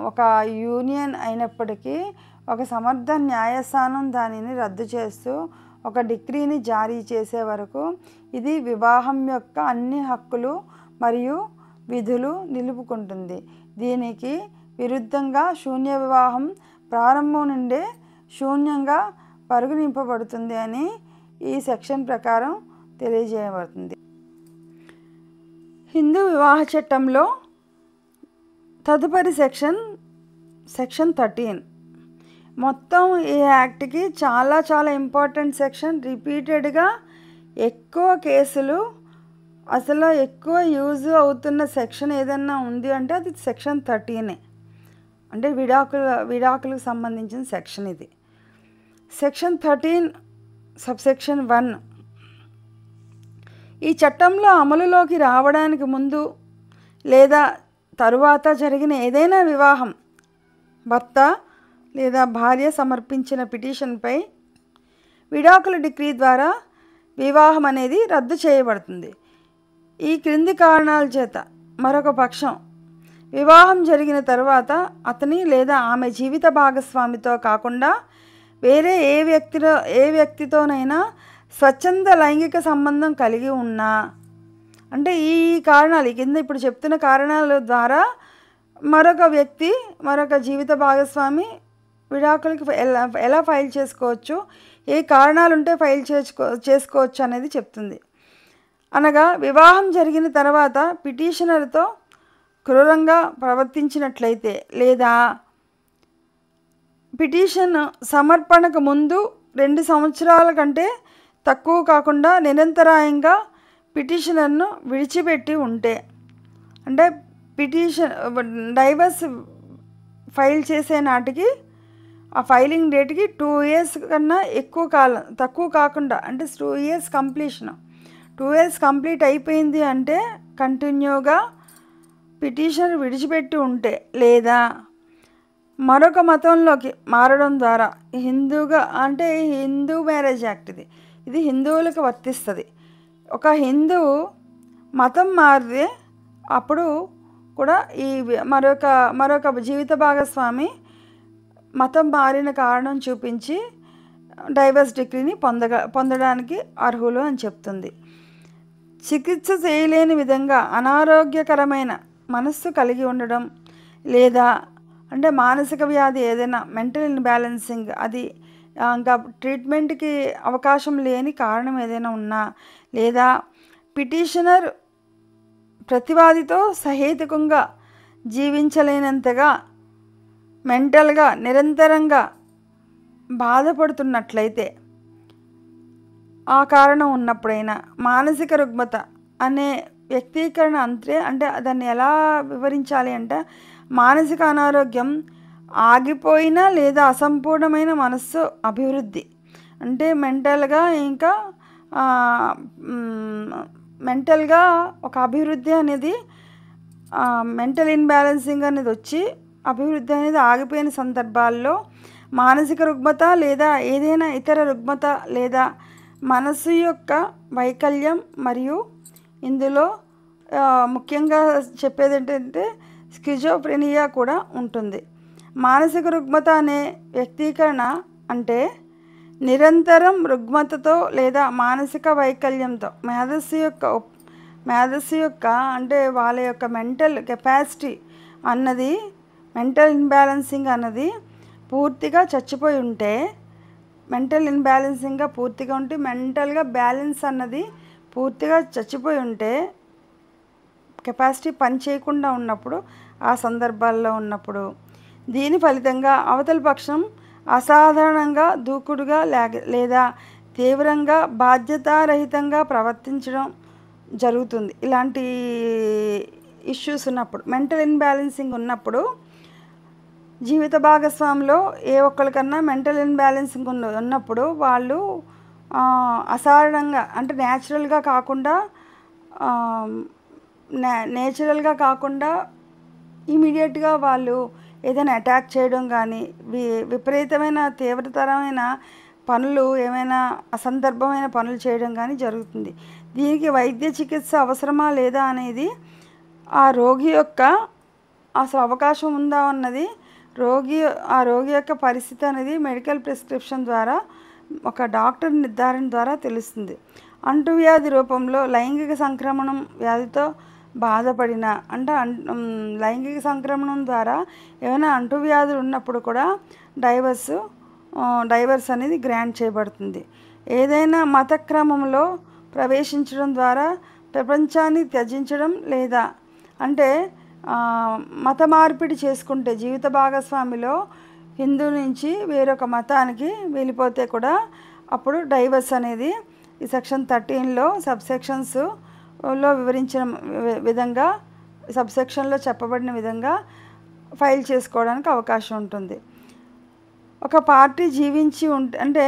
ఒక యూనియన్ అయినప్పటికీ ఒక సమర్థ న్యాయస్థానం దానిని రద్దు చేస్తూ ఒక డిక్రీని జారీ చేసే వరకు ఇది వివాహం యొక్క అన్ని హక్కులు మరియు విధులు నిలుపుకుంటుంది. దీనికి విరుద్ధంగా శూన్య వివాహం ప్రారంభం నుండే శూన్యంగా పరిగణింపబడుతుంది అని ఈ సెక్షన్ ప్రకారం తెలియజేయబడుతుంది. హిందూ వివాహ చట్టంలో తదుపరి సెక్షన్ 13. మొత్తం ఈ యాక్ట్కి చాలా ఇంపార్టెంట్ సెక్షన్. రిపీటెడ్గా ఎక్కువ కేసులు అసలు ఎక్కువ యూజ్ అవుతున్న సెక్షన్ ఏదన్నా ఉంది అంటే అది సెక్షన్ 13. అంటే విడాకులకు సంబంధించిన సెక్షన్ ఇది. Section 13 subsection 1. ఈ చట్టంలో అమలులోకి రావడానికి ముందు లేదా తరువాత జరిగిన ఏదైనా వివాహం భర్త లేదా భార్య సమర్పించిన పిటిషన్పై విడాకుల డిగ్రీ ద్వారా వివాహం అనేది రద్దు చేయబడుతుంది. ఈ క్రింది కారణాల చేత మరొక పక్షం వివాహం జరిగిన తర్వాత అతని లేదా ఆమె జీవిత భాగస్వామితో కాకుండా వేరే ఏ వ్యక్తితోనైనా స్వచ్ఛంద లైంగిక సంబంధం కలిగి ఉన్నా, అంటే ఈ కారణాలు కింద ఇప్పుడు చెప్తున్న కారణాల ద్వారా మరొక జీవిత భాగస్వామి విడాకులకి ఎలా ఫైల్ చేసుకోవచ్చు, ఏ కారణాలు ఉంటే ఫైల్ చేసుకోవచ్చు అనేది చెప్తుంది. అనగా వివాహం జరిగిన తర్వాత పిటిషనర్తో క్రూరంగా ప్రవర్తించినట్లయితే లేదా పిటిషన్ సమర్పణకు ముందు 2 సంవత్సరాల కంటే తక్కువ కాకుండా నిరంతరాయంగా పిటిషనర్ను విడిచిపెట్టి ఉంటే, అంటే డైవర్స్ ఫైల్ చేసే నాటికి ఆ ఫైలింగ్ డేట్కి 2 years కన్నా ఎక్కువ కాలం తక్కువ కాకుండా, అంటే 2 years కంప్లీషన్ 2 years కంప్లీట్ అయిపోయింది అంటే కంటిన్యూగా పిటిషనర్ విడిచిపెట్టి ఉంటే, లేదా మరొక మతంలోకి మారడం ద్వారా హిందూ మ్యారేజ్ యాక్ట్ ఇది హిందువులకు వర్తిస్తుంది. ఒక హిందువు మతం మారితే అప్పుడు కూడా ఈ మరొక జీవిత భాగస్వామి మతం మారిన కారణం చూపించి డైవర్స్ డిగ్రీని పొందడానికి అర్హులు అని చెప్తుంది. చికిత్స చేయలేని విధంగా అనారోగ్యకరమైన మనస్సు కలిగి ఉండడం, లేదా అంటే మానసిక వ్యాధి ఏదైనా మెంటల్ ఇన్బ్యాలెన్సింగ్, అది ఇంకా ట్రీట్మెంట్కి అవకాశం లేని కారణం ఏదైనా ఉన్నా, లేదా పిటిషనర్ ప్రతివాదితో సహేతుకంగా జీవించలేనంతగా మెంటల్గా నిరంతరంగా బాధపడుతున్నట్లయితే, ఆ కారణం ఉన్నప్పుడైనా మానసిక రుగ్మత అనే వ్యక్తీకరణ అంటే దాన్ని ఎలా వివరించాలి అంటే, మానసిక అనారోగ్యం ఆగిపోయిన లేదా అసంపూర్ణమైన మనస్సు అభివృద్ధి, అంటే మెంటల్గా ఒక అభివృద్ధి అనేది మెంటల్ ఇన్బ్యాలెన్సింగ్ అనేది వచ్చి అభివృద్ధి అనేది ఆగిపోయిన సందర్భాల్లో మానసిక రుగ్మత లేదా ఏదైనా ఇతర రుగ్మత లేదా మనస్సు యొక్క వైకల్యం, మరియు ఇందులో ముఖ్యంగా చెప్పేది ఏంటంటే స్కిజోఫ్రెనియా కూడా ఉంటుంది. మానసిక రుగ్మత అనే వ్యక్తీకరణ అంటే నిరంతరం రుగ్మతతో లేదా మానసిక వైకల్యంతో మేధస్సు యొక్క అంటే వాళ్ళ యొక్క మెంటల్ కెపాసిటీ అన్నది, మెంటల్ ఇన్బ్యాలెన్సింగ్ అన్నది పూర్తిగా చచ్చిపోయి ఉంటే, మెంటల్ ఇన్బ్యాలెన్సింగ్గా పూర్తిగా ఉంటే మెంటల్గా బ్యాలెన్స్ అన్నది పూర్తిగా చచ్చిపోయి ఉంటే, కెపాసిటీ పని చేయకుండా ఉన్నప్పుడు, ఆ సందర్భాల్లో ఉన్నప్పుడు దీని ఫలితంగా అవతల పక్షం అసాధారణంగా దూకుడుగా లేదా తీవ్రంగా బాధ్యతారహితంగా ప్రవర్తించడం జరుగుతుంది. ఇలాంటి ఇష్యూస్ ఉన్నప్పుడు, మెంటల్ ఇన్బ్యాలెన్సింగ్ ఉన్నప్పుడు, జీవిత భాగస్వామిలో ఏ ఒక్కరికన్నా మెంటల్ ఇన్బ్యాలెన్సింగ్ ఉన్నప్పుడు వాళ్ళు అసాధారణంగా అంటే నేచురల్గా కాకుండా ఇమీడియట్గా వాళ్ళు ఏదైనా అటాక్ చేయడం కానీ, విపరీతమైన తీవ్రతరమైన పనులు, ఏమైనా అసందర్భమైన పనులు చేయడం కానీ జరుగుతుంది. దీనికి వైద్య చికిత్స అవసరమా లేదా అనేది ఆ రోగి యొక్క అసలు అవకాశం ఉందా అన్నది ఆ రోగి యొక్క పరిస్థితి అనేది మెడికల్ ప్రిస్క్రిప్షన్ ద్వారా, ఒక డాక్టర్ నిర్ధారణ ద్వారా తెలుస్తుంది. అంటువ్యాధి రూపంలో లైంగిక సంక్రమణం వ్యాధితో బాధపడిన లైంగిక సంక్రమణం ద్వారా ఏమైనా అంటువ్యాధులు ఉన్నప్పుడు కూడా డైవర్స్ అనేది గ్రాంట్ చేయబడుతుంది. ఏదైనా మత క్రమంలో ప్రవేశించడం ద్వారా ప్రపంచాన్ని త్యజించడం, లేదా అంటే మత మార్పిడి చేసుకుంటే, జీవిత భాగస్వామిలో హిందూ నుంచి వేరొక మతానికి వెళ్ళిపోతే కూడా అప్పుడు డైవర్స్ అనేది ఈ సెక్షన్ 13లో సబ్సెక్షన్స్లో వివరించిన విధంగా, సబ్సెక్షన్లో చెప్పబడిన విధంగా ఫైల్ చేసుకోవడానికి అవకాశం ఉంటుంది. ఒక పార్టీ జీవించి అంటే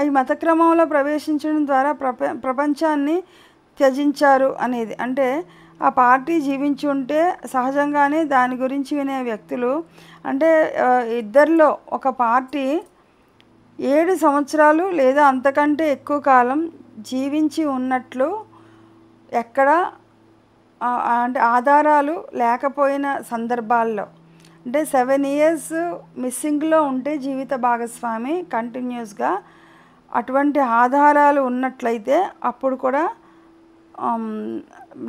ఈ మత క్రమంలో ప్రవేశించడం ద్వారా ప్రపంచాన్ని త్యజించారు అనేది, అంటే ఆ పార్టీ జీవించి ఉంటే సహజంగానే దాని గురించి వినే వ్యక్తులు, అంటే ఇద్దరిలో ఒక పార్టీ 7 సంవత్సరాలు లేదా అంతకంటే ఎక్కువ కాలం జీవించి ఉన్నట్లు ఎక్కడ అంటే ఆధారాలు లేకపోయిన సందర్భాల్లో, అంటే 7 years మిస్సింగ్లో ఉంటే జీవిత భాగస్వామి కంటిన్యూస్గా, అటువంటి ఆధారాలు ఉన్నట్లయితే అప్పుడు కూడా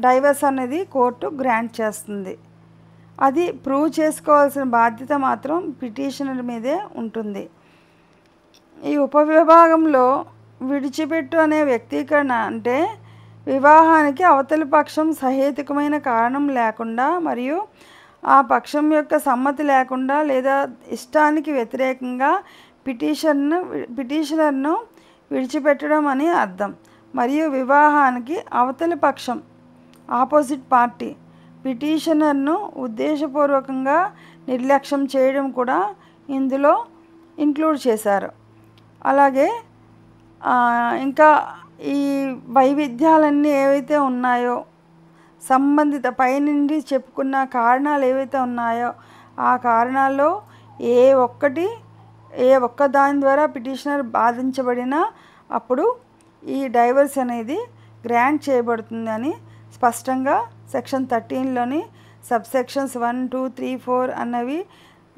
డైవర్స్ అనేది కోర్టు గ్రాంట్ చేస్తుంది. అది ప్రూవ్ చేసుకోవాల్సిన బాధ్యత మాత్రం పిటిషనర్ మీదే ఉంటుంది. ఈ ఉపవిభాగంలో విడిచిపెట్టు అనే వ్యక్తీకరణ అంటే వివాహానికి అవతలి పక్షం సహేతుకమైన కారణం లేకుండా మరియు ఆ పక్షం యొక్క సమ్మతి లేకుండా లేదా ఇష్టానికి వ్యతిరేకంగా పిటిషనర్ను విడిచిపెట్టడం అని అర్థం. మరియు వివాహానికి అవతలి పక్షం ఆపోజిట్ పార్టీ పిటిషనర్ను ఉద్దేశపూర్వకంగా నిర్లక్ష్యం చేయడం కూడా ఇందులో ఇంక్లూడ్ చేశారు. అలాగే ఇంకా ఈ వైవిధ్యాలన్నీ ఏవైతే ఉన్నాయో, సంబంధిత పైనుండి చెప్పుకున్న కారణాలు ఏవైతే ఉన్నాయో ఆ కారణాల్లో ఏ ఒక్క దాని ద్వారా పిటిషనర్ బాధించబడినా అప్పుడు ఈ డైవర్స్ అనేది గ్రాంట్ చేయబడుతుందని స్పష్టంగా సెక్షన్ 13లోని సబ్సెక్షన్స్ 1, 2, 3, 4 అన్నవి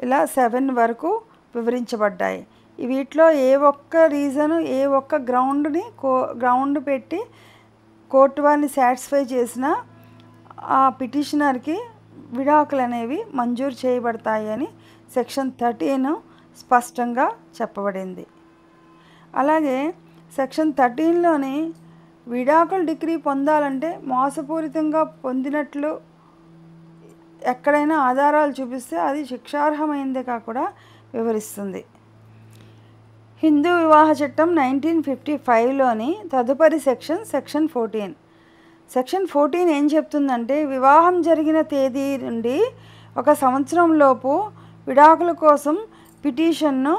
ఇలా 7 వరకు వివరించబడ్డాయి. వీటిలో ఏ ఒక్క రీజను, ఏ ఒక్క గ్రౌండ్ పెట్టి కోర్టు వారిని సాటిస్ఫై చేసినా ఆ పిటిషనర్కి విడాకులు అనేవి మంజూరు చేయబడతాయి అని సెక్షన్ 13 స్పష్టంగా చెప్పబడింది. అలాగే సెక్షన్ 13లోని విడాకుల డిగ్రీ పొందాలంటే మోసపూరితంగా పొందినట్లు ఎక్కడైనా ఆధారాలు చూపిస్తే అది శిక్షార్హమైందే కాకుండా వివరిస్తుంది. హిందూ వివాహ చట్టం 1955లోని తదుపరి సెక్షన్ 14. సెక్షన్ 14 ఏం చెప్తుందంటే, వివాహం జరిగిన తేదీ నుండి 1 సంవత్సరంలోపు విడాకుల కోసం పిటిషన్ను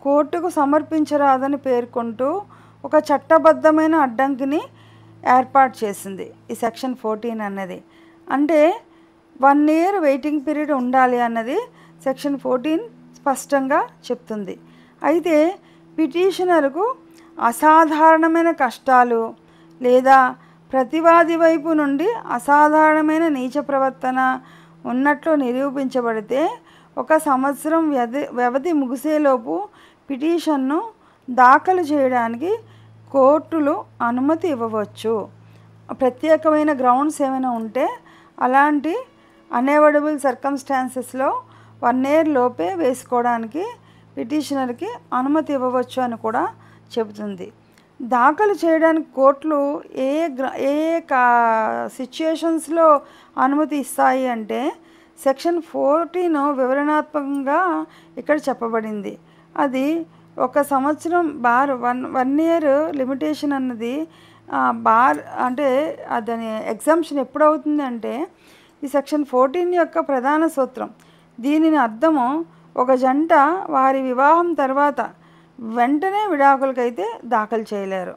కోర్టుకు సమర్పించరాదని పేర్కొంటూ ఒక చట్టబద్ధమైన అడ్డంకిని ఏర్పాటు చేసింది ఈ సెక్షన్ 14 అన్నది. అంటే 1 year వెయిటింగ్ పీరియడ్ ఉండాలి అన్నది సెక్షన్ 14 స్పష్టంగా చెప్తుంది. అయితే పిటిషనర్కు అసాధారణమైన కష్టాలు లేదా ప్రతివాది వైపు నుండి అసాధారణమైన నీచ ప్రవర్తన ఉన్నట్లు నిరూపించబడితే 1 సంవత్సరం వ్యవధి ముగిసేలోపు పిటిషన్ను దాఖలు చేయడానికి కోర్టులు అనుమతి ఇవ్వవచ్చు. ప్రత్యేకమైన గ్రౌండ్స్ ఏమైనా ఉంటే అలాంటి అనేవడబుల్ సర్కమ్స్టాన్సెస్లో 1 year లోపే వేసుకోవడానికి పిటిషనర్కి అనుమతి ఇవ్వవచ్చు అని కూడా చెబుతుంది. దాఖలు చేయడానికి కోర్టులు ఏ సిచ్యుయేషన్స్లో అనుమతి ఇస్తాయి అంటే సెక్షన్ 14 వివరణాత్మకంగా ఇక్కడ చెప్పబడింది. అది 1 సంవత్సరం బార్ 1 year లిమిటేషన్ అన్నది అంటే దాని ఎగ్జామ్షన్ ఎప్పుడవుతుంది అంటే ఈ సెక్షన్ 14 యొక్క ప్రధాన సూత్రం. దీనిని అర్థము, ఒక జంట వారి వివాహం తర్వాత వెంటనే విడాకులకైతే దాఖలు చేయలేరు.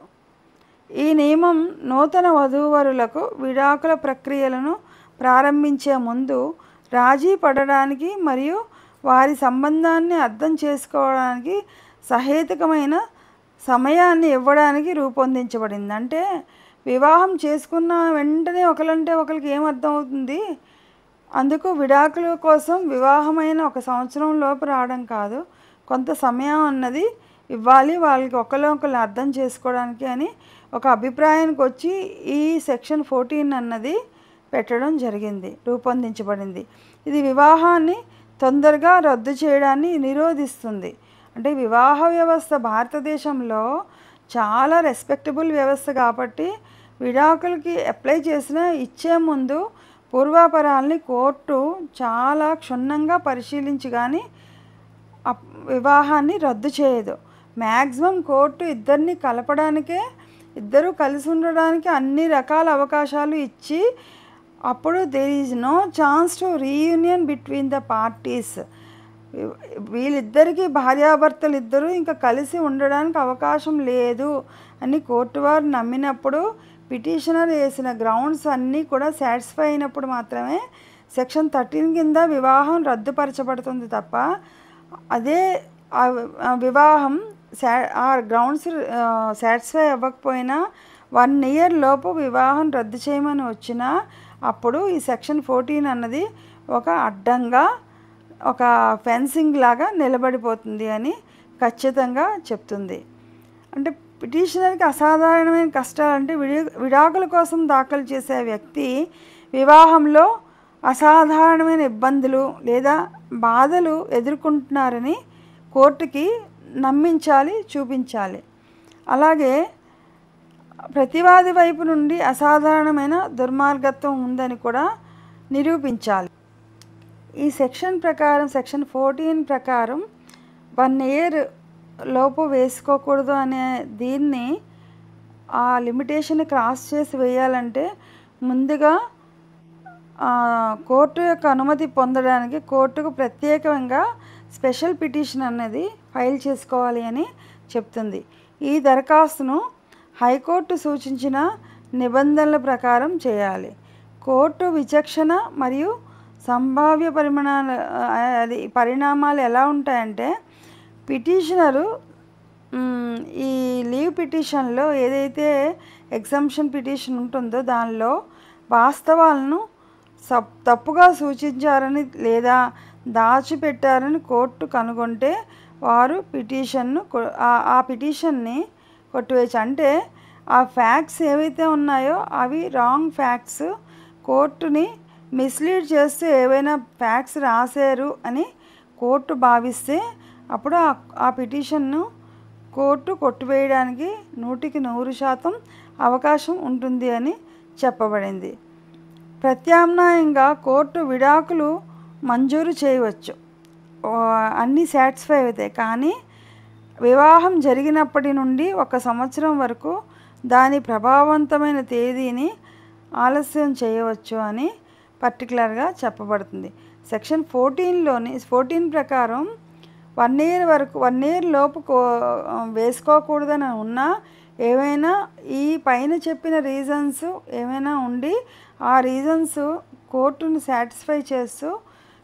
ఈ నియమం నూతన వధూవరులకు విడాకుల ప్రక్రియలను ప్రారంభించే ముందు రాజీ పడడానికి మరియు వారి సంబంధాన్ని అర్థం చేసుకోవడానికి సహేతుకమైన సమయాన్ని ఇవ్వడానికి రూపొందించబడింది. అంటే వివాహం చేసుకున్న వెంటనే ఒకరంటే ఒకరికి ఏం అర్థం అవుతుంది, అందుకు విడాకుల కోసం వివాహమైన 1 సంవత్సరం లోపు రావడం కాదు, కొంత సమయం అన్నది ఇవ్వాలి వాళ్ళకి ఒకరిని అర్థం చేసుకోవడానికి అని ఒక అభిప్రాయానికి వచ్చి ఈ సెక్షన్ 14 అన్నది పెట్టడం జరిగింది, రూపొందించబడింది. ఇది వివాహాన్ని తొందరగా రద్దు చేయడాన్ని నిరోధిస్తుంది. అంటే వివాహ వ్యవస్థ భారతదేశంలో చాలా రెస్పెక్టబుల్ వ్యవస్థ కాబట్టి విడాకులకి అప్లై ఇచ్చే ముందు పూర్వాపరాల్ని కోర్టు చాలా క్షుణ్ణంగా పరిశీలించి కానీ వివాహాన్ని రద్దు చేయదు. మ్యాక్సిమం కోర్టు ఇద్దరిని కలపడానికే, ఇద్దరు కలిసి ఉండడానికి అన్ని రకాల అవకాశాలు ఇచ్చి అప్పుడు there is no chance to reunion between the parties. వీళ్ళిద్దరికీ భార్యాభర్తలు ఇద్దరు ఇంకా కలిసి ఉండడానికి అవకాశం లేదు అని కోర్టు వారు నమ్మినప్పుడు పిటిషనర్ వేసిన గ్రౌండ్స్ అన్నీ కూడా సాటిస్ఫై అయినప్పుడు మాత్రమే సెక్షన్ 13 కింద వివాహం రద్దుపరచబడుతుంది తప్ప అదే వివాహం ఆ గ్రౌండ్స్ సాటిస్ఫై అవ్వకపోయినా 1 ఇయర్ లోపు వివాహం రద్దు చేయమని వచ్చినా అప్పుడు ఈ సెక్షన్ 14 అన్నది ఒక అడ్డంగా, ఒక ఫెన్సింగ్ లాగా నిలబడిపోతుంది అని ఖచ్చితంగా చెప్తుంది. అంటే పిటిషనర్కి అసాధారణమైన కష్టాలంటే విడాకుల కోసం దాఖలు చేసే వ్యక్తి వివాహంలో అసాధారణమైన ఇబ్బందులు లేదా బాధలు ఎదుర్కొంటున్నారని కోర్టుకి నమ్మించాలి, చూపించాలి. అలాగే ప్రతివాది వైపు నుండి అసాధారణమైన దుర్మార్గత్వం ఉందని కూడా నిరూపించాలి. ఈ సెక్షన్ ప్రకారం, సెక్షన్ 14 ప్రకారం 1 ఇయర్ లోపు వేసుకోకూడదు అనే దీన్ని ఆ లిమిటేషన్ క్రాస్ చేసి వేయాలంటే ముందుగా కోర్టు యొక్క అనుమతి పొందడానికి కోర్టుకు ప్రత్యేకంగా స్పెషల్ పిటిషన్ అనేది ఫైల్ చేసుకోవాలి అని చెప్తుంది. ఈ దరఖాస్తును హైకోర్టు సూచించిన నిబంధనల ప్రకారం చేయాలి. కోర్టు విచక్షణ మరియు సంభావ్య పరిణామాలు ఎలా ఉంటాయంటే పిటిషనరు ఈ లీవ్ పిటిషన్లో ఏదైతే ఎగ్జంప్షన్ పిటిషన్ ఉంటుందో దానిలో వాస్తవాలను తప్పుగా సూచించారని లేదా దాచిపెట్టారని కోర్టు కనుగొంటే వారు ఆ పిటిషన్ని కొట్టివేయచ్చు. అంటే ఆ ఫ్యాక్ట్స్ ఏవైతే ఉన్నాయో అవి రాంగ్ ఫ్యాక్ట్స్, కోర్టుని మిస్లీడ్ చేస్తూ ఏవైనా ఫ్యాక్ట్స్ రాశారు అని కోర్టు భావిస్తే అప్పుడు ఆ పిటిషన్ను కోర్టు కొట్టివేయడానికి 100% అవకాశం ఉంటుంది అని చెప్పబడింది. ప్రత్యామ్నాయంగా కోర్టు విడాకులు మంజూరు చేయవచ్చు అన్నీ సాటిస్ఫై అవుతాయి, కానీ వివాహం జరిగినప్పటి నుండి 1 సంవత్సరం వరకు దాని ప్రభావవంతమైన తేదీని ఆలస్యం చేయవచ్చు అని పర్టికులర్గా చెప్పబడుతుంది. సెక్షన్ 14 ప్రకారం 1 ఇయర్ వరకు 1 ఇయర్ లోపు వేసుకోకూడదని ఉన్నా ఏవైనా ఈ పైన చెప్పిన రీజన్స్ ఏమైనా ఉండి ఆ రీజన్స్ కోర్టును సాటిస్ఫై చేస్తూ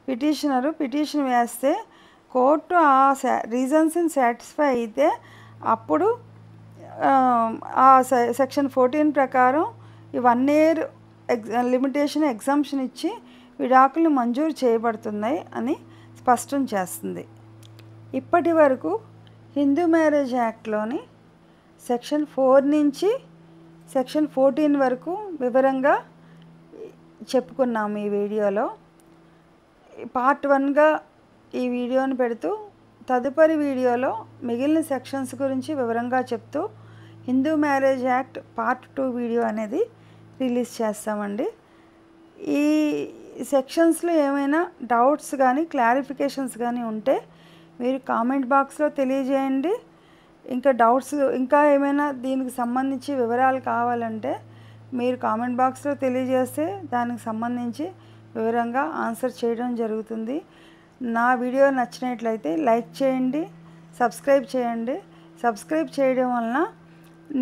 పిటిషన్ వేస్తే కోర్టు ఆ రీజన్స్ని సాటిస్ఫై అయితే అప్పుడు ఆ సెక్షన్ 14 ప్రకారం ఈ 1 ఇయర్ లిమిటేషన్ ఎగ్జంప్షన్ ఇచ్చి విడాకులు మంజూరు చేయబడుతున్నాయి అని స్పష్టం చేస్తుంది. ఇప్పటి వరకు హిందూ మ్యారేజ్ యాక్ట్లోని సెక్షన్ 4 నుంచి సెక్షన్ 14 వరకు వివరంగా చెప్పుకున్నాము. ఈ వీడియోలో పార్ట్ 1గా ఈ వీడియోని పెడుతూ తదుపరి వీడియోలో మిగిలిన సెక్షన్స్ గురించి వివరంగా చెప్తూ Hindu marriage act part 2 video అనేది రిలీజ్ చేస్తామండి. ఈ సెక్షన్స్లో ఏమైనా డౌట్స్ కానీ క్లారిఫికేషన్స్ కానీ ఉంటే మీరు కామెంట్ బాక్స్లో తెలియజేయండి. ఇంకా డౌట్స్ ఇంకా ఏమైనా దీనికి సంబంధించి వివరాలు కావాలంటే మీరు కామెంట్ బాక్స్లో తెలియజేస్తే దానికి సంబంధించి వివరంగా ఆన్సర్ చేయడం జరుగుతుంది. నా వీడియో నచ్చినట్లయితే లైక్ చేయండి, సబ్స్క్రైబ్ చేయండి. సబ్స్క్రైబ్ చేయడం వలన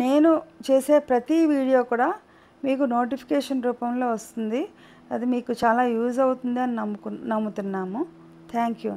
నేను చేసే ప్రతి వీడియో కూడా మీకు నోటిఫికేషన్ రూపంలో వస్తుంది. అది మీకు చాలా యూజ్ అవుతుంది అని నమ్ముతున్నాము. Thank you.